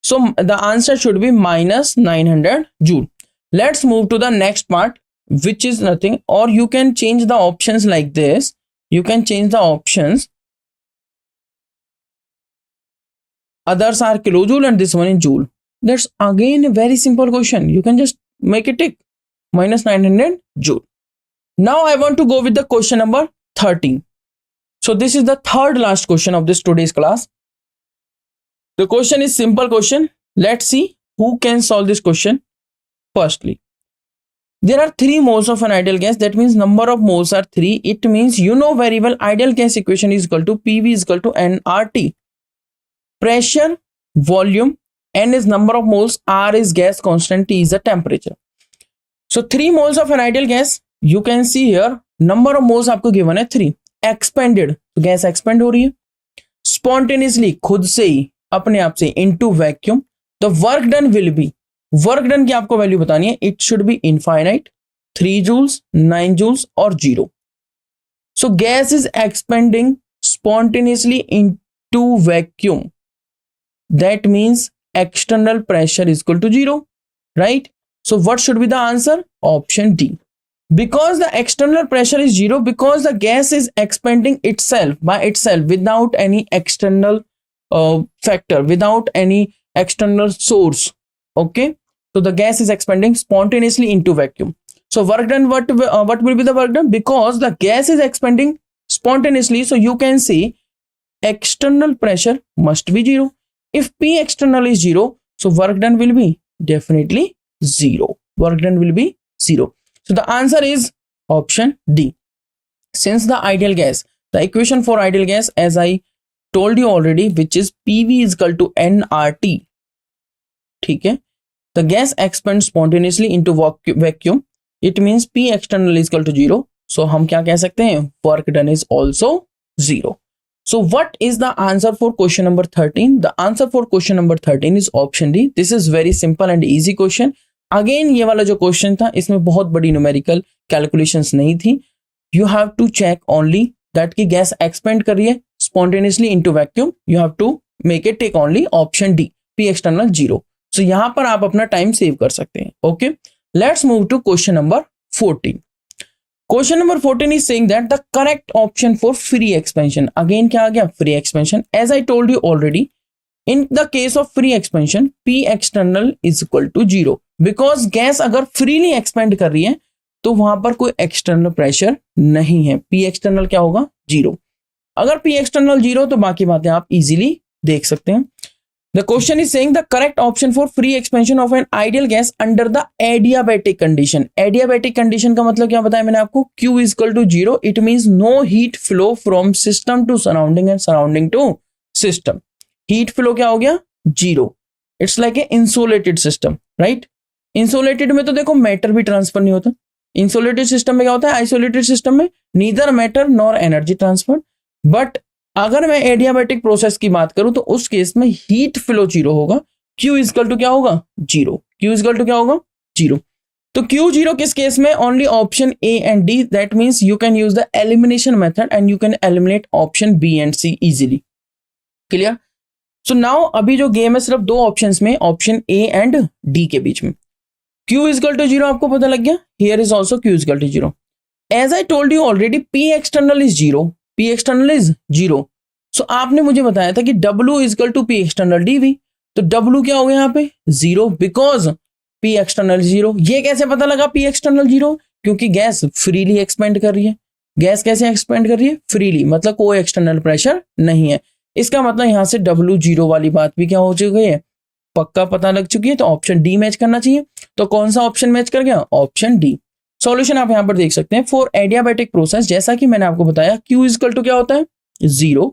so the answer should be minus 900 joule. Let's move to the next part, which is nothing, or you can change the options like this. You can change the options. Others are kilojoule and this one in joule. That's again a very simple question. You can just make it tick. Minus 900 joule. Now I want to go with the question number 13. So this is the third last question of this today's class. The question is simple question. Let's see who can solve this question. Firstly, there are 3 moles of an ideal gas. That means number of moles are 3. It means you know very well ideal gas equation is equal to PV is equal to nRT. Pressure, volume, N is number of moles, R is gas constant, T is the temperature. So 3 moles of an ideal gas. You can see here number of moles आपको given है 3. Expanded, तो gas expand हो रही है. Spontaneously, खुद से ही अपने आप से into vacuum. तो work done will be, work done की आपको वैल्यू बतानी है. It should B infinite, 3 joules, 9 joules और 0. So gas is expanding spontaneously into vacuum. That means external pressure is equal to 0, right? So what should be the answer? Option D. Because the external pressure is 0, because the gas is expanding itself by itself without any external factor, without any external source. Okay, so the gas is expanding spontaneously into vacuum. So work done, what will be the work done? Because the gas is expanding spontaneously, so you can see external pressure must be 0. If P external is 0, so work done will be definitely 0. Work done will be 0. So the answer is option D. Since the ideal gas, the equation for ideal gas, as I told you already, which is PV is equal to nRT. ठीक है, the gas expands spontaneously into vacuum. It means P external is equal to 0. So हम क्या कह सकते हैं? Work done is also 0. So what is the answer for question number 13? The answer for question number 13 is option D. This is very simple and easy question. Again, ये वाला जो question था इसमें बहुत बड़ी न्यूमेरिकल कैलकुलेशंस नहीं थी. You have to check only that कि गैस एक्सपेंड कर रही है spontaneously into vacuum. You have to make it take only option D. P external 0. So यहाँ पर आप अपना टाइम सेव कर सकते हैं. Okay. Let's move to question number 14. Question number 14 is saying that the correct option for free expansion. Again क्या आ गया? Free expansion. As I told you already, in the case of free expansion, P external is equal to 0. Because gas अगर freely expand कर रही है तो वहां पर कोई एक्सटर्नल प्रेशर नहीं है. P external क्या होगा? 0. अगर P external 0 तो बाकी बातें आप इजीली देख सकते हैं. The question is saying the correct option for free expansion of an ideal gas under the adiabatic condition. Adiabatic condition का मतलब क्या बताया मैंने आपको? Q is equal to 0. It means no heat flow from system to surrounding and surrounding to system. Heat flow क्या हो गया? 0. It's like a insulated system, right? Insulated में तो देखो मैटर भी ट्रांसफर नहीं होता. Insulated system में क्या होता है? Isolated system में neither matter nor energy transfer. But अगर मैं एडियाबैटिक प्रोसेस की बात करूं तो उस केस में हीट फ्लो 0 होगा. Q इज इक्वल टू क्या होगा? 0. Q इज इक्वल टू क्या होगा? 0. तो Q 0 किस केस में? Only option A and D. That means you can use the elimination method and you can eliminate option B and C easily. Clear? So now अभी जो game है सिर्फ 2 options में, ऑप्शन A एंड D के बीच में. Q is equal to 0 आपको पता लग गया. Here is also Q is equal to 0. As I told you already, P external is 0. P external is 0. सो आपने मुझे बताया था कि W is equal to P external dV. तो W क्या हो गया यहाँ पे? 0. Because P external 0. ये कैसे पता लगा P एक्सटर्नल 0? क्योंकि गैस फ्रीली एक्सपेंड कर रही है. गैस कैसे एक्सपेंड कर रही है? फ्रीली, मतलब कोई एक्सटर्नल प्रेशर नहीं है. इसका मतलब यहाँ से W 0 वाली बात भी क्या हो चुकी है? पक्का पता लग चुकी है. तो ऑप्शन D मैच करना चाहिए. तो कौन सा ऑप्शन मैच कर गया? Option D. सॉल्यूशन आप यहाँ पर देख सकते हैं. फॉर एडियाबैटिक प्रोसेस, जैसा कि मैंने आपको बताया, Q इज इक्वल टू क्या होता है? 0.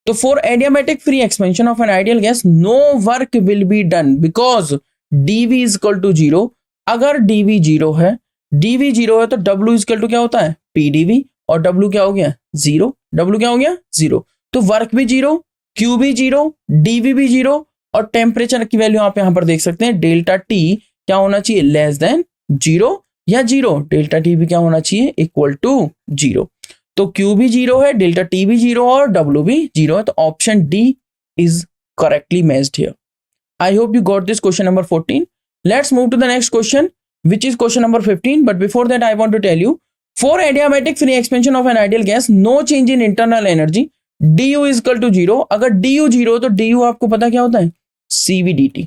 तो for adiabatic free expansion of an ideal gas no work will be done because dV is equal to 0. अगर dV 0 है, dV 0 है तो W इज इक्वल टू क्या होता है? PdV. और W क्या हो गया? 0. W क्या हो गया? 0. तो वर्क भी 0, Q भी 0, dV भी 0 और टेम्परेचर की वैल्यू आप यहां पर देख सकते हैं. डेल्टा T क्या होना चाहिए? लेस देन 0 या 0. डेल्टा T भी क्या होना चाहिए? Equal to 0. तो Q भी 0 है, डेल्टा T भी 0 और W भी 0 है. तो option D is correctly matched here. I hope you got this question number 14. Let's move to the next question. which is question number 15. But before that, I want to tell you, for adiabatic free expansion of an ideal gas, no change in internal energy, du is equal to 0. अगर du 0 तो du आपको पता क्या होता है, CVDT.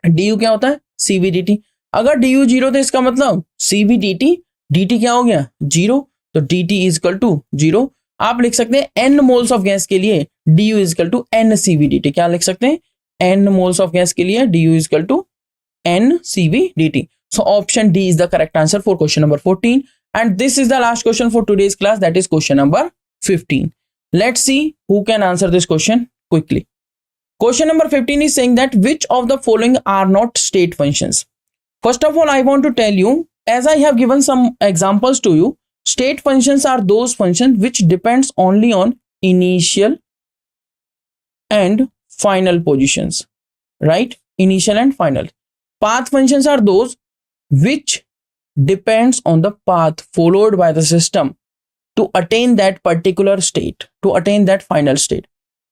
du क्या होता है, CVDT. अगर du 0 तो इसका मतलब CVDT, dt क्या हो गया 0, तो dt is equal to 0. आप लिख सकते हैं n मोल्स ऑफ गैस के लिए du is equal to n CVDT. क्या लिख सकते हैं, n मोल्स ऑफ गैस के लिए du is equal to n CVDT. So option D is the correct answer for question number 14. And this is the last question for today's class, that is question number 15. Let's see who can answer this question quickly. Question number 15 is saying that which of the following are not state functions. First of all, I want to tell you, as I have given some examples to you, state functions are those functions which depends only on initial and final positions, right? Initial and final. Path functions are those which depends on the path followed by the system to attain that particular state, to attain that final state.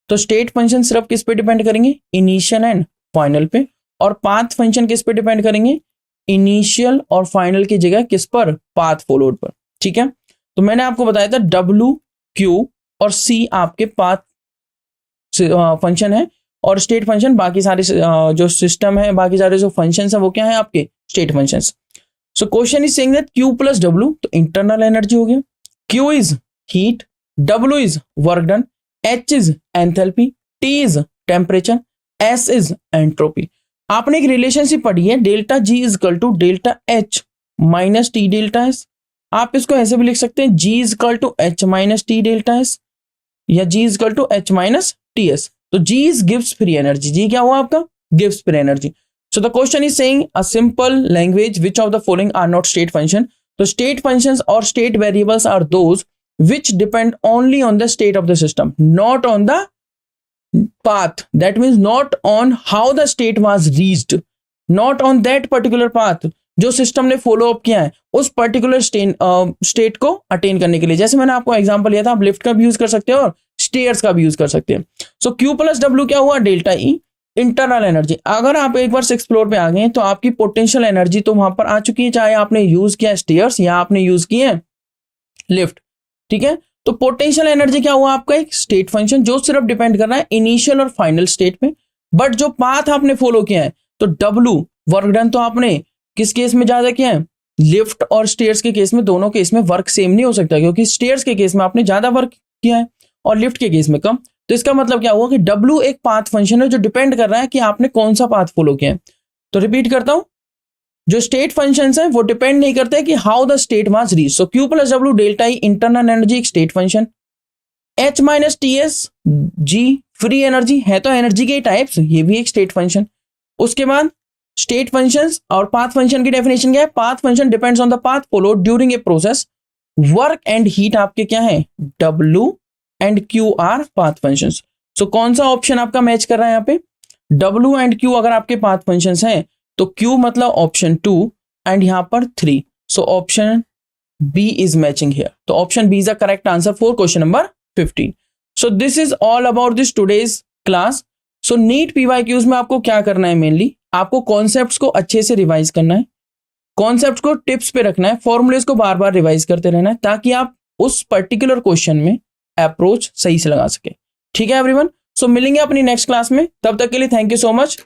तो state function सिर्फ किस पे depend करेंगे, initial and final पे, और path function किस पे depend करेंगे, इनिशियल और फाइनल की जगह किस पर, पाथ फॉलोड पर. ठीक है, तो मैंने आपको बताया था W, Q और C आपके पाथ फंक्शन है, और स्टेट फंक्शन बाकी सारे जो सिस्टम है, बाकी सारे जो फंक्शंस है वो क्या है आपके state functions. So question is saying that Q plus W, तो इंटरनल एनर्जी हो गया, Q is heat, W is work done, H is enthalpy, T is temperature, S is entropy. आपने एक रिलेशनशिप पढ़ी है, delta G is equal to delta H minus T delta S. आप इसको ऐसे भी लिख सकते हैं, G is equal to H minus T delta S, या G is equal to H minus TS. तो G is gives free energy. G क्या हुआ आपका, gives free energy. So the question is saying a simple language, which of the following are not state function. So state functions or state variables are those which depend only on the state of the system, not on the path. That means not on how the state was reached, not on that particular path जो system ने follow up किया है उस particular state को attain करने के लिए. जैसे मैंने आपको एग्जांपल दिया था, आप लिफ्ट का भी यूज कर सकते हो और स्टेयर्स का भी यूज कर सकते हैं. सो Q प्लस W क्या हुआ, डेल्टा E, इंटरनल एनर्जी. अगर आप एक बार 6th फ्लोर पे आ गए तो आपकी पोटेंशियल एनर्जी तो वहां पर आ चुकी है, चाहे आपने यूज किया स्टेयर्स या आपने यूज किए लिफ्ट. ठीक है, तो पोटेंशियल एनर्जी क्या हुआ आपका, एक स्टेट फंक्शन जो सिर्फ डिपेंड कर रहा है इनिशियल और फाइनल स्टेट पे. बट जो पाथ आपने फॉलो किया है, तो W वर्क डन तो आपने किस केस में ज्यादा किया है, लिफ्ट और स्टेयर्स के केस में, दोनों केस में वर्क सेम नहीं हो सकता, क्योंकि स्टेयर्स के केस में आपने ज्यादा वर्क किया है और लिफ्ट के केस में कम. तो इसका मतलब क्या हुआ कि W एक पाथ फंक्शन है जो डिपेंड कर रहा है कि आपने कौन सा पाथ फॉलो किया है. तो रिपीट करता हूं, जो स्टेट फंक्शंस हैं वो डिपेंड नहीं करते कि how the state was reach. So Q plus W delta E internal energy एक state function, H minus TS G free energy है, तो एनर्जी के टाइप्स, ये भी एक स्टेट फंक्शन. उसके बाद स्टेट फंक्शंस और पाथ फंक्शन की डेफिनेशन क्या है, path function depends on the path followed during a process. Work and heat आपके क्या है, W and Q are path functions. So कौन सा ऑप्शन आपका मैच कर रहा है यहाँ पे, W एंड Q अगर आपके पाथ फंक्शंस हैं तो Q मतलब ऑप्शन 2 एंड यहाँ पर 3. So option B is matching here. तो option B is the correct answer for question number 15. So this is all about this today's class. So NEET PYQs में आपको क्या करना है, मेनली आपको कॉन्सेप्ट्स को अच्छे से रिवाइज करना है, कॉन्सेप्ट्स को टिप्स पे रखना है, फॉर्मूलेस को बार बार रिवाइज करते रहना है, ताकि आप उस पर्टिकुलर क्वेश्चन में अप्रोच सही से लगा सके. ठीक है एवरीवन, सो मिलेंगे अपनी नेक्स्ट क्लास में. तब तक के लिए थैंक यू सो मच.